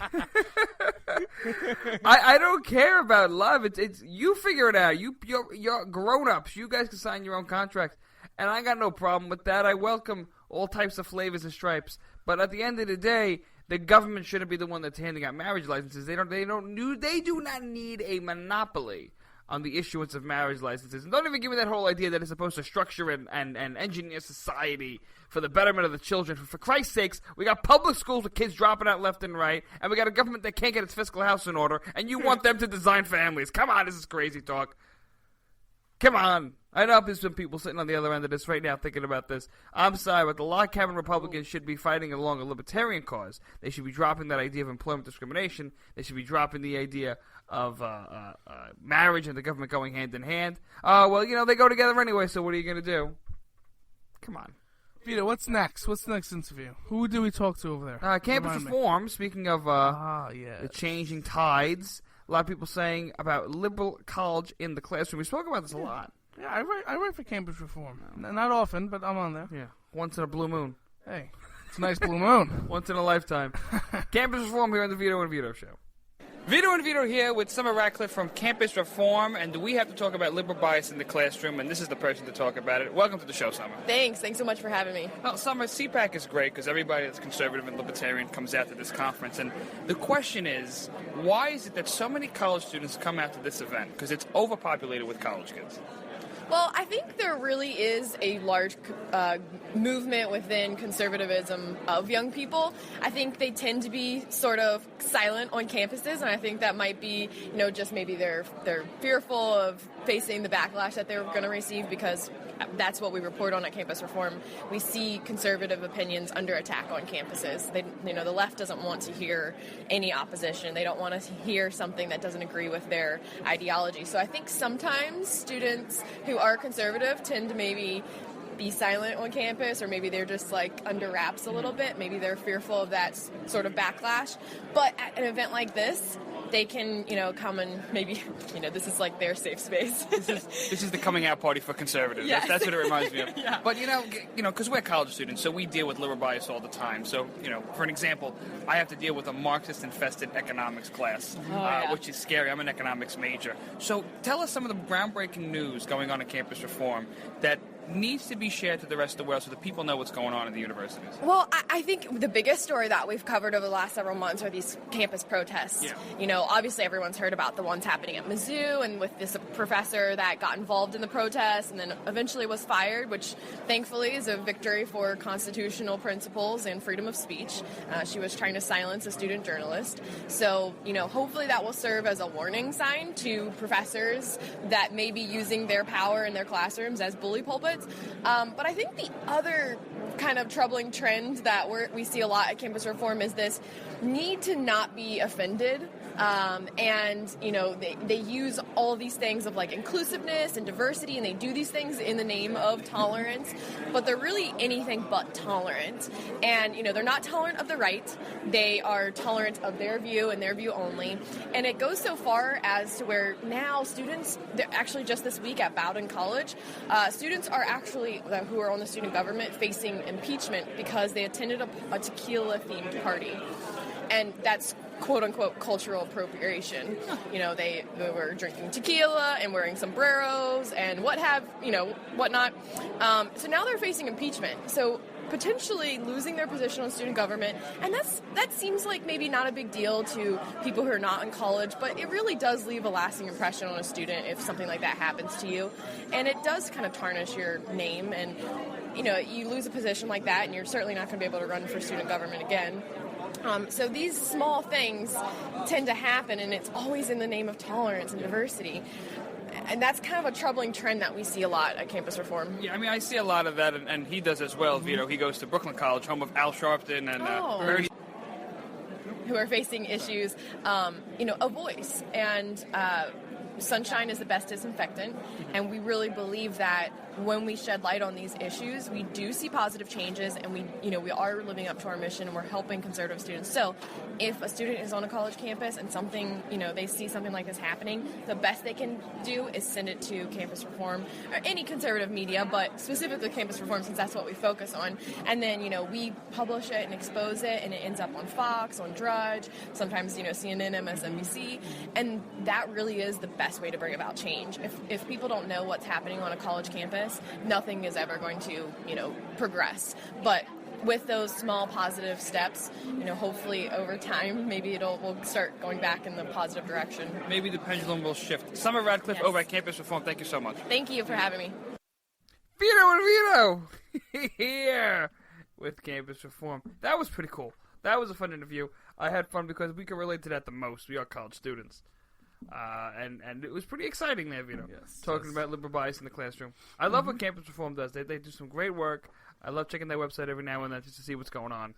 I don't care about love. It's you figure it out. You're grown-ups. You guys can sign your own contracts. And I got no problem with that. I welcome all types of flavors and stripes. But at the end of the day, the government shouldn't be the one that's handing out marriage licenses. They do not need a monopoly on the issuance of marriage licenses. And don't even give me that whole idea that it's supposed to structure and engineer society for the betterment of the children. For Christ's sakes, we got public schools with kids dropping out left and right, and we got a government that can't get its fiscal house in order, and you want them to design families. Come on, this is crazy talk. Come on. I know there's some people sitting on the other end of this right now thinking about this. I'm sorry, but the log cabin Republicans should be fighting along a libertarian cause. They should be dropping that idea of employment discrimination. They should be dropping the idea of marriage and the government going hand in hand. Well, they go together anyway, so what are you going to do? Come on. Vito, what's next? What's the next interview? Who do we talk to over there? Campus reform, speaking of yes. the changing tides. A lot of people saying about liberal college in the classroom. We spoke about this a lot. Yeah, I write for campus reform. Not often, but I'm on there. Yeah, once in a blue moon. Hey, it's a nice blue moon. Once in a lifetime. Campus reform here on the Vito and Vito Show. Vito and Vito here with Summer Ratcliffe from Campus Reform, and we have to talk about liberal bias in the classroom, and this is the person to talk about it. Welcome to the show, Summer. Thanks so much for having me. Well, Summer, CPAC is great because everybody that's conservative and libertarian comes out to this conference, and the question is, why is it that so many college students come out to this event? Because it's overpopulated with college kids. Well, I think there really is a large movement within conservatism of young people. I think they tend to be sort of silent on campuses, and I think that might be, just maybe they're fearful of facing the backlash that they're going to receive, because that's what we report on at Campus Reform. We see conservative opinions under attack on campuses. The left doesn't want to hear any opposition. They don't want to hear something that doesn't agree with their ideology. So I think sometimes students who are conservative tend to maybe be silent on campus, or maybe they're just under wraps a little bit. Maybe they're fearful of that sort of backlash. But at an event like this, they can, come and maybe, this is their safe space. This is the coming out party for conservatives. Yes. That's what it reminds me of. Yeah. But, because we're college students, so we deal with liberal bias all the time. So, for an example, I have to deal with a Marxist-infested economics class, which is scary. I'm an economics major. So tell us some of the groundbreaking news going on at Campus Reform that needs to be shared to the rest of the world so that people know what's going on in the universities. Well, I think the biggest story that we've covered over the last several months are these campus protests. Yeah. Obviously everyone's heard about the ones happening at Mizzou, and with this professor that got involved in the protests and then eventually was fired, which thankfully is a victory for constitutional principles and freedom of speech. She was trying to silence a student journalist. So, hopefully that will serve as a warning sign to professors that may be using their power in their classrooms as bully pulpits. But I think the other kind of troubling trend that we see a lot at Campus Reform is this need to not be offended. They use all these things of inclusiveness and diversity, and they do these things in the name of tolerance, but they're really anything but tolerant. And, they're not tolerant of the right. They are tolerant of their view and their view only. And it goes so far as to where now students, actually just this week at Bowdoin College, students are actually, who are on the student government, facing impeachment because they attended a tequila-themed party. And that's quote-unquote cultural appropriation. They were drinking tequila and wearing sombreros and whatnot. So now they're facing impeachment. So potentially losing their position on student government. And that seems like maybe not a big deal to people who are not in college, but it really does leave a lasting impression on a student if something like that happens to you. And it does kind of tarnish your name, and you lose a position like that, and you're certainly not going to be able to run for student government again. So these small things tend to happen, and it's always in the name of tolerance and diversity. And that's kind of a troubling trend that we see a lot at campus reform. Yeah, I mean, I see a lot of that, and he does as well, Vito. He goes to Brooklyn College, home of Al Sharpton and Ernie. Who are facing issues, a voice. And sunshine is the best disinfectant, and we really believe that when we shed light on these issues, we do see positive changes, and we are living up to our mission, and we're helping conservative students. So if a student is on a college campus and something, they see something like this happening, the best they can do is send it to Campus Reform or any conservative media, but specifically Campus Reform, since that's what we focus on. And then, we publish it and expose it, and it ends up on Fox, on Drudge, sometimes, CNN, MSNBC, and that really is the best way to bring about change. If people don't know what's happening on a college campus, nothing is ever going to, progress. But with those small positive steps, hopefully over time, maybe we'll start going back in the positive direction. Maybe the pendulum will shift. Summer Radcliffe over at Campus Reform, thank you so much. Thank you for having me. Vito and Vito here with Campus Reform. That was pretty cool. That was a fun interview. I had fun because we can relate to that the most. We are college students. And it was pretty exciting there, Vito. Yes, talking about liberal bias in the classroom. I love what Campus Reform does. They do some great work. I love checking their website every now and then just to see what's going on.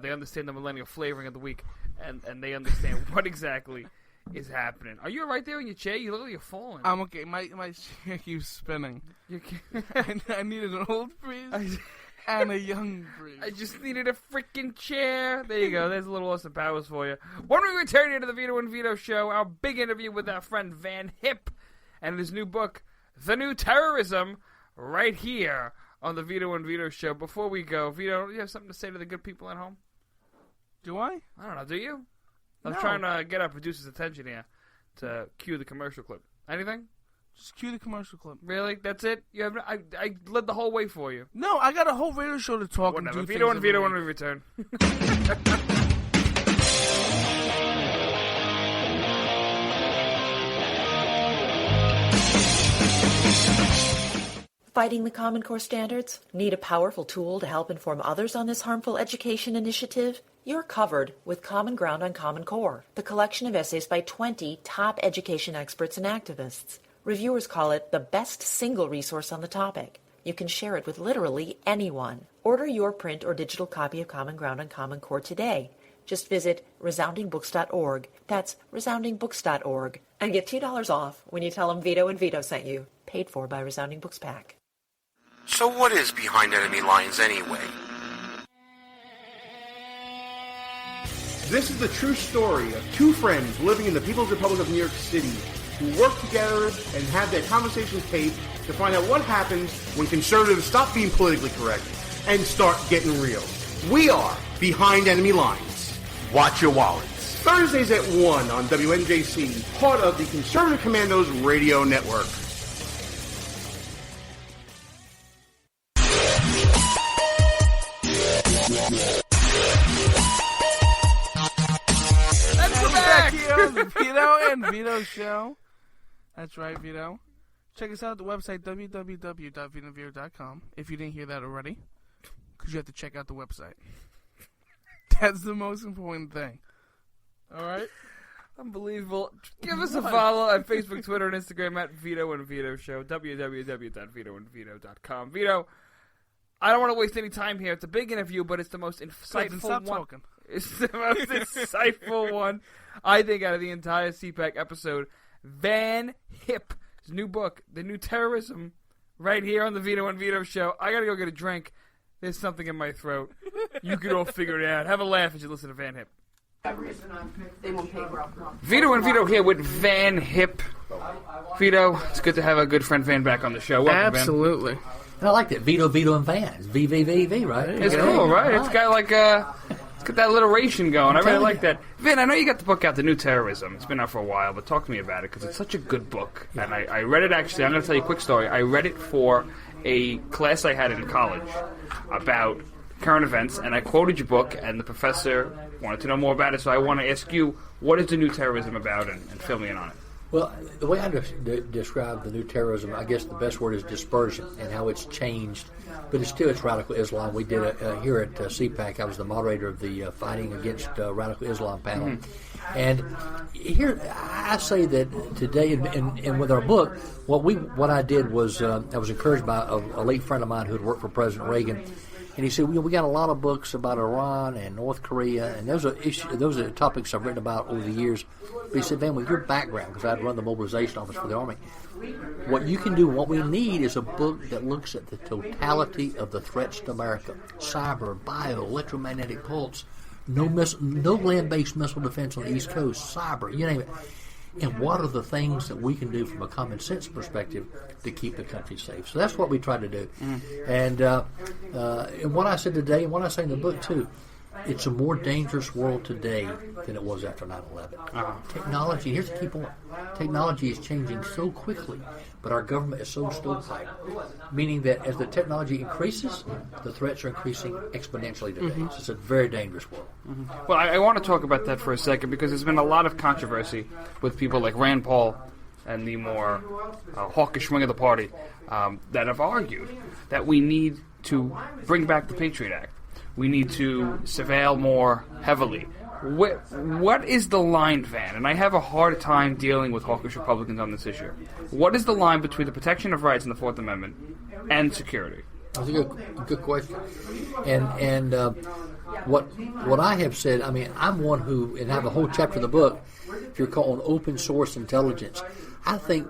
They understand the millennial flavoring of the week, and they understand what exactly is happening. Are you all right there in your chair? You look like you're falling. I'm okay. My chair keeps spinning. I needed an old breeze and a young breeze. I just needed a freaking chair. There you go. There's a little Austin Powers for you. When we return here to the Vito and Vito Show, our big interview with our friend Van Hip and his new book, The New Terrorism, right here on the Vito and Vito Show. Before we go, Vito, do you have something to say to the good people at home? Do I? I don't know. Do you? I'm No. trying to get our producer's attention here to cue the commercial clip. Anything? Just cue the commercial clip. Really? That's it? You have? I led the whole way for you. No, I got a whole radio show to talk Whatever. and do Vito and things Vito every when we week. return. Fighting the Common Core standards? Need a powerful tool to help inform others on this harmful education initiative? You're covered with Common Ground on Common Core, the collection of essays by 20 top education experts and activists. Reviewers call it the best single resource on the topic. You can share it with literally anyone. Order your print or digital copy of Common Ground on Common Core today. Just visit resoundingbooks.org. That's resoundingbooks.org. And get $2 off when you tell them Vito and Vito sent you. Paid for by Resounding Books Pack. So what is behind enemy lines anyway? This is the true story of two friends living in the People's Republic of New York City who work together and have their conversations taped to find out what happens when conservatives stop being politically correct and start getting real. We are Behind Enemy Lines. Watch your wallets. Thursdays at 1 on WNJC, part of the Conservative Commandos Radio Network. Welcome back here on the Vito and Vito Show. That's right, Vito. Check us out at the website, www.vitovito.com, if you didn't hear that already, because you have to check out the website. That's the most important thing. All right? Unbelievable. Give us a follow on Facebook, Twitter, and Instagram at Vito and Vito Show, www.vitoandvito.com. Vito, I don't want to waste any time here. It's a big interview, but it's the most insightful Stop one. talking. It's the most insightful one, I think, out of the entire CPAC episode. Van Hip, his new book, The New Terrorism, right here on the Vito and Vito Show. I gotta go get a drink. There's something in my throat. You can all figure it out. Have a laugh as you listen to Van Hip. Vito and Vito here with Van Hip. Vito, it's good to have a good friend Van back on the show. Welcome, Absolutely. Van. I like that. Vito, Vito, and Van. It's VVVV, right? It's cool, right? It's got like it's got that alliteration going. I really like that. Vin, I know you got the book out, The New Terrorism. It's been out for a while, but talk to me about it, because it's such a good book. And I read it, actually. I'm going to tell you a quick story. I read it for a class I had in college about current events, and I quoted your book, and the professor wanted to know more about it, so I want to ask you, what is the new terrorism about, and fill me in on it. Well, the way I describe the new terrorism, I guess the best word is dispersion and how it's changed. But it's radical Islam. We did here at CPAC, I was the moderator of the Fighting Against Radical Islam panel. Mm-hmm. And here, I say that today, and with our book, what I did was, I was encouraged by a late friend of mine who had worked for President Reagan. And he said, we got a lot of books about Iran and North Korea, and those are topics I've written about over the years. But he said, man, with your background, because I'd run the mobilization office for the Army, what you can do, what we need is a book that looks at the totality of the threats to America. Cyber, bio, electromagnetic pulse, no land-based missile defense on the East Coast, cyber, you name it. And what are the things that we can do from a common sense perspective to keep the country safe? So that's what we try to do. And what I said today, and what I say in the book too, it's a more dangerous world today than it was after 9/11. Technology, here's the key point. Technology is changing so quickly, but our government is so stovepipe, meaning that as the technology increases, the threats are increasing exponentially today. So it's a very dangerous world. Well, I want to talk about that for a second, because there's been a lot of controversy with people like Rand Paul and the more hawkish wing of the party that have argued that we need to bring back the Patriot Act. We need to surveil more heavily. What is the line, Van? And I have a hard time dealing with hawkish Republicans on this issue. What is the line between the protection of rights in the Fourth Amendment and security? That's a good question. And what I have said, I mean, I'm one who, and I have a whole chapter in the book, if you're calling open source intelligence, I think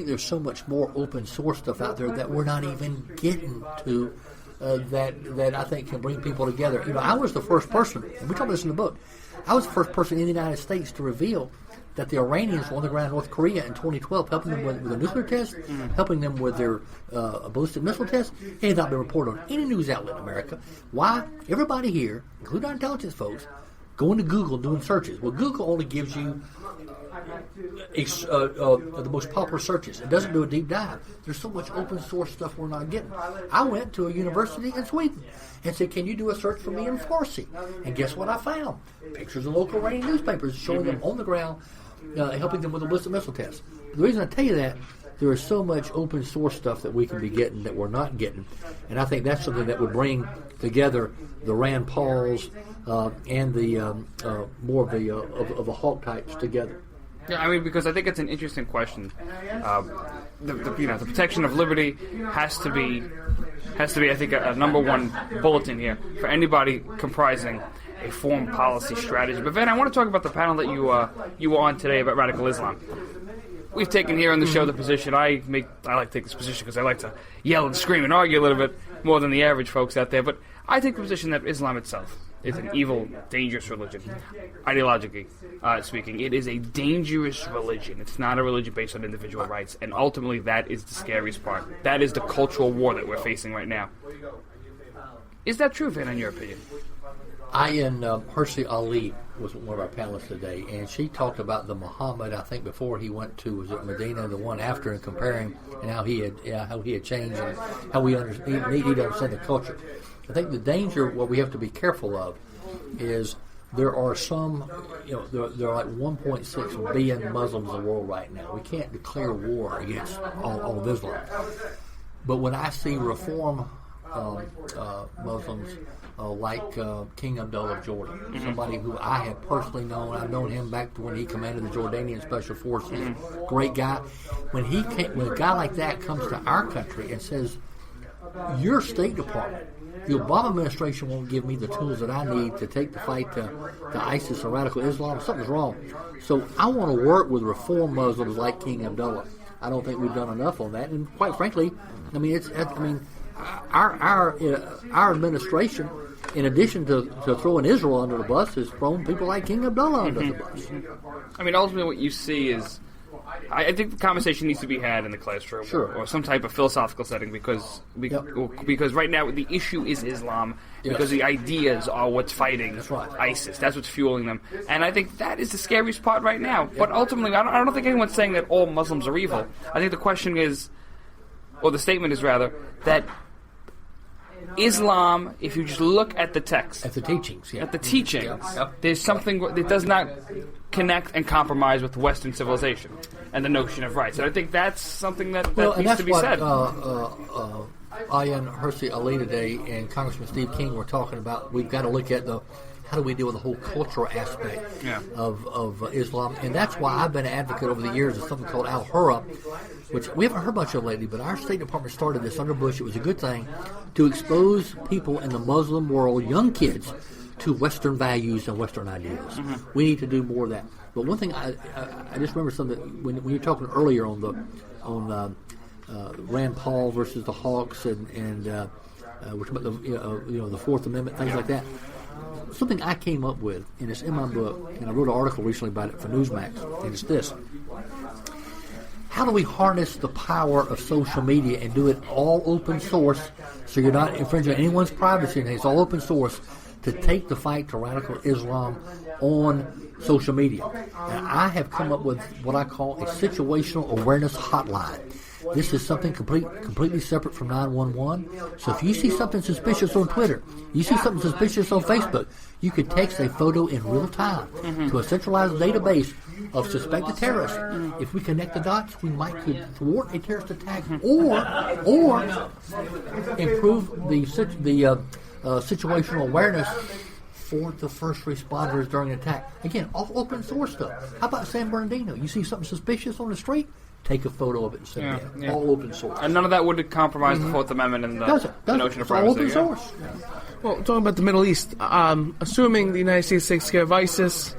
there's so much more open source stuff out there that we're not even getting to. That I think can bring people together. You know, I was the first person, and we talk about this in the book, I was the first person in the United States to reveal that the Iranians were on the ground in North Korea in 2012, helping them with a nuclear test, helping them with their ballistic missile test. It had not been reported on any news outlet in America. Why? Everybody here, including our intelligence folks, going to Google doing searches. Well, Google only gives you the most popular searches. It doesn't do a deep dive. There's so much open source stuff we're not getting. I went to a university in Sweden and said, can you do a search for me in Farsi? And guess what I found? Pictures of local Iranian newspapers showing them on the ground, helping them with a ballistic missile test. The reason I tell you that, there is so much open source stuff that we can be getting that we're not getting. And I think that's something that would bring together the Rand Pauls and the more of the hawk types together. Yeah, I mean, because I think it's an interesting question. The protection of liberty has to be, I think, a number one bulletin here for anybody comprising a foreign policy strategy. But Van, I want to talk about the panel that you were on today about radical Islam. We've taken here on the show the position. I like to take this position because I like to yell and scream and argue a little bit more than the average folks out there. But I take the position that Islam itself is an evil, dangerous religion. Ideologically speaking, it is a dangerous religion. It's not a religion based on individual rights. And ultimately, that is the scariest part. That is the cultural war that we're facing right now. Is that true, Van, in your opinion? Hershey Ali was one of our panelists today, and she talked about the Muhammad, I think, before he went to, was it Medina, the one after, and comparing and how he had changed and how he needed to understand the culture. I think the danger, what we have to be careful of, is there are some, there are like 1.6 billion Muslims in the world right now. We can't declare war against all of Islam. But when I see reform Muslims like King Abdullah of Jordan, somebody who I have personally known, I've known him back to when he commanded the Jordanian Special Forces, great guy. When a guy like that comes to our country and says, your State Department, the Obama administration won't give me the tools that I need to take the fight to ISIS or radical Islam, something's wrong. So I want to work with reform Muslims like King Abdullah. I don't think we've done enough on that, and quite frankly, our administration, in addition to throwing Israel under the bus, has thrown people like King Abdullah under the bus. I mean, ultimately, what you see is, I think the conversation needs to be had in the classroom, or some type of philosophical setting, because right now the issue is Islam, because the ideas are what's fighting ISIS. That's what's fueling them, and I think that is the scariest part right now. But ultimately, I don't think anyone's saying that all Muslims are evil. I think the question is, or the statement is rather, that Islam, if you just look at the text, at the teachings, there's something that does not connect and compromise with Western civilization and the notion of rights. And I think that's something that needs to be said. Ayaan Hirsi Ali today and Congressman Steve King were talking about. We've got to look at how do we deal with the whole cultural aspect of Islam, and that's why I've been an advocate over the years of something called Al-Hurra, which we haven't heard much of lately, but our State Department started this under Bush. It was a good thing to expose people in the Muslim world, young kids, to Western values and Western ideals. We need to do more of that. But one thing I just remember something when you were talking earlier on Rand Paul versus the Hawks and we're talking about the Fourth Amendment, things like that. Something I came up with, and it's in my book, and I wrote an article recently about it for Newsmax, and it's this. How do we harness the power of social media and do it all open source so you're not infringing anyone's privacy and it's all open source to take the fight to radical Islam on social media? And I have come up with what I call a situational awareness hotline. This is something completely separate from 911. So if you see something suspicious on Twitter, you see something suspicious on Facebook, you could text a photo in real time to a centralized database of suspected terrorists. If we connect the dots, we could thwart a terrorist attack or improve the situational awareness for the first responders during an attack. Again, all open source stuff. How about San Bernardino? You see something suspicious on the street? Take a photo of it and send it in. All open source. And none of that would compromise the Fourth Amendment and the notion of privacy. All open source. Well, talking about the Middle East, assuming the United States takes care of ISIS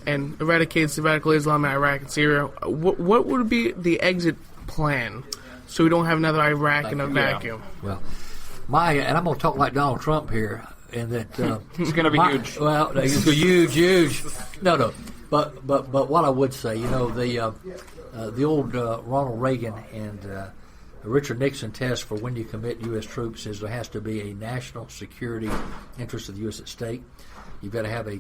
and eradicates the radical Islam in Iraq and Syria, what would be the exit plan so we don't have another Iraq in a vacuum? Well, and I'm going to talk like Donald Trump here, and that it's going to be huge. Well, it's huge. No. But what I would say, the old Ronald Reagan and Richard Nixon test for when you commit U.S. troops is there has to be a national security interest of the U.S. at stake. You've got to have a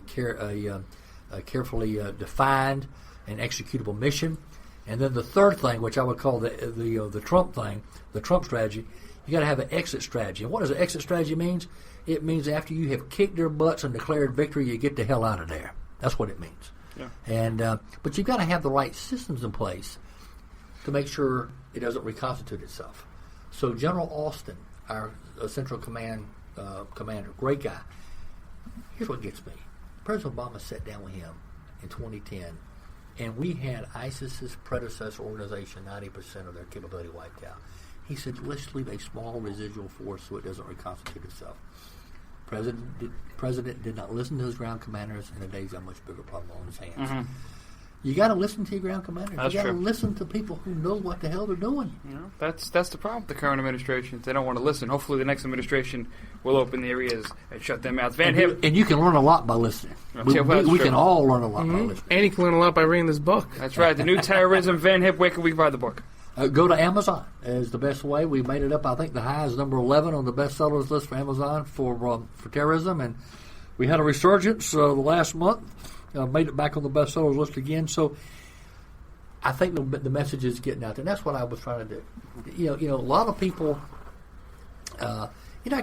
carefully defined and executable mission. And then the third thing, which I would call the Trump thing, the Trump strategy, you got to have an exit strategy. And what does an exit strategy means? It means after you have kicked their butts and declared victory, you get the hell out of there. That's what it means. Yeah. And but you've got to have the right systems in place to make sure it doesn't reconstitute itself. So General Austin, our Central Command commander, great guy. Here's what gets me. President Obama sat down with him in 2010, and we had ISIS's predecessor organization 90% of their capability wiped out. He said, let's leave a small residual force so it doesn't reconstitute itself. President did not listen to his ground commanders, and today's got a much bigger problem on his hands. You got to listen to your ground commanders. That's you got to true. listen to people who know what the hell they're doing. That's the problem with the current administration. They don't want to listen. Hopefully the next administration will open their ears and shut their mouths. And you can learn a lot by listening. We can all learn a lot by listening. And you can learn a lot by reading this book. That's right. The New Terrorism, Van Hip. Where can we buy the book? Go to Amazon is the best way. We made it up. I think the high is number 11 on the bestsellers list for Amazon for terrorism, and we had a resurgence the last month. Made it back on the bestsellers list again. So I think the message is getting out there. And that's what I was trying to do. A lot of people,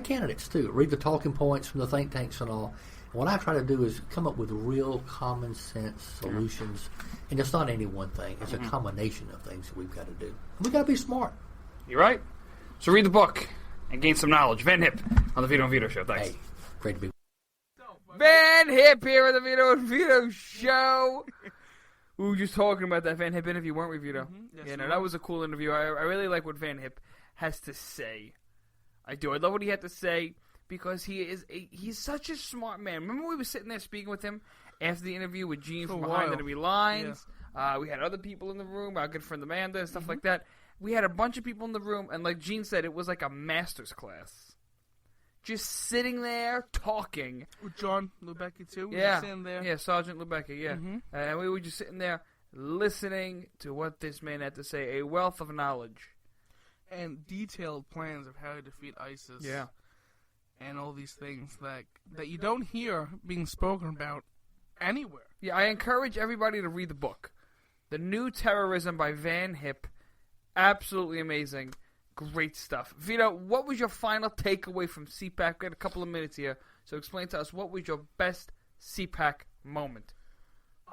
candidates too, read the talking points from the think tanks and all. What I try to do is come up with real common sense solutions. And it's not any one thing. It's a combination of things that we've got to do. And we've got to be smart. You're right. So read the book and gain some knowledge. Van Hip on the Vito and Vito Show. Thanks. Hey, great to be Van Hip here on the Vito and Vito Show. We were just talking about that Van Hip interview, weren't we, Vito? Yes, that was a cool interview. I really like what Van Hip has to say. I do. I love what he had to say because he's such a smart man. Remember we were sitting there speaking with him after the interview with Gene from Behind Enemy Lines? Yeah. We had other people in the room, our good friend Amanda and stuff like that. We had a bunch of people in the room, and like Gene said, it was like a master's class. Just sitting there talking. With John Lubecki, too? Yeah. Sitting there. Yeah, Sergeant Lubecki, yeah. And we were just sitting there listening to what this man had to say. A wealth of knowledge. And detailed plans of how to defeat ISIS. Yeah. And all these things that you don't hear being spoken about anywhere. Yeah, I encourage everybody to read the book. The New Terrorism by Van Hip. Absolutely amazing. Great stuff. Vito, what was your final takeaway from CPAC? We got a couple of minutes here, so explain to us, what was your best CPAC moment?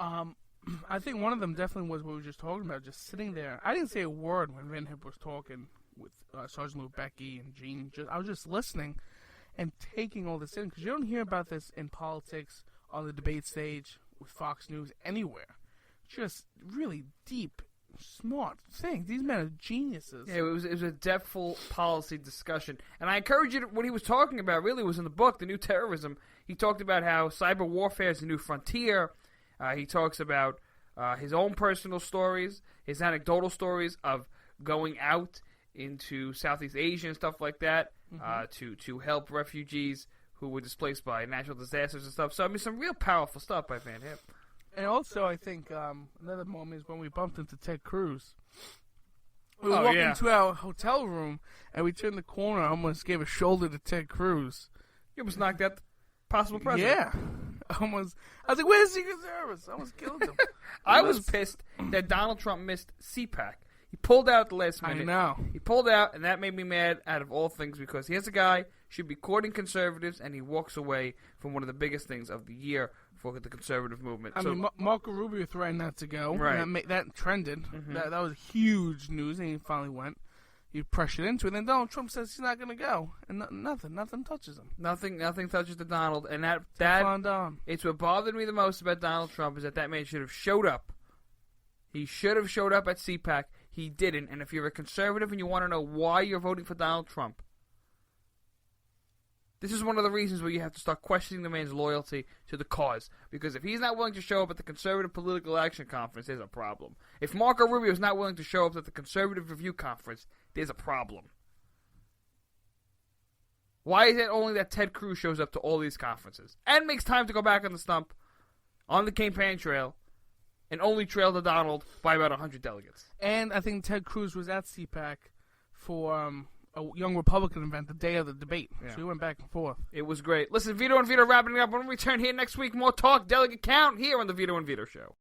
I think one of them definitely was what we were just talking about, just sitting there. I didn't say a word when Van Hip was talking with Sergeant Lou Becky and Gene. I was just listening and taking all this in, because you don't hear about this in politics, on the debate stage, with Fox News, anywhere. Just really deep, smart things. These men are geniuses. Yeah, it was a depthful policy discussion. And I encourage you to, what he was talking about really was in the book, The New Terrorism. He talked about how cyber warfare is a new frontier. He talks about his own personal stories, his anecdotal stories of going out into Southeast Asia and stuff like that, to help refugees who were displaced by natural disasters and stuff. So, I mean, some real powerful stuff by Van Hip. And also, I think another moment is when we bumped into Ted Cruz. We were walking into our hotel room, and we turned the corner. I almost gave a shoulder to Ted Cruz. You almost knocked out the possible president. Yeah. I was like, where's the Secret Service? I almost killed him. I was pissed that Donald Trump missed CPAC. He pulled out at the last minute. I know. He pulled out, and that made me mad out of all things, because here's a guy should be courting conservatives, and he walks away from one of the biggest things of the year for the conservative movement. I mean, Marco Rubio threatened not to go. Right. That trended. That was huge news, and he finally went. He pressured into it, and then Donald Trump says he's not going to go, and nothing touches him. Nothing touches the Donald, and that it's what bothered me the most about Donald Trump is that man should have showed up. He should have showed up at CPAC. He didn't, and if you're a conservative and you want to know why you're voting for Donald Trump, this is one of the reasons where you have to start questioning the man's loyalty to the cause. Because if he's not willing to show up at the Conservative Political Action Conference, there's a problem. If Marco Rubio is not willing to show up at the Conservative Review Conference, there's a problem. Why is it only that Ted Cruz shows up to all these conferences and makes time to go back on the stump, on the campaign trail, and only trailed to Donald by about 100 delegates? And I think Ted Cruz was at CPAC for a Young Republican event the day of the debate. Yeah. So we went back and forth. It was great. Listen, Vito and Vito wrapping it up. When we return here next week, more talk, delegate count here on the Vito and Vito Show.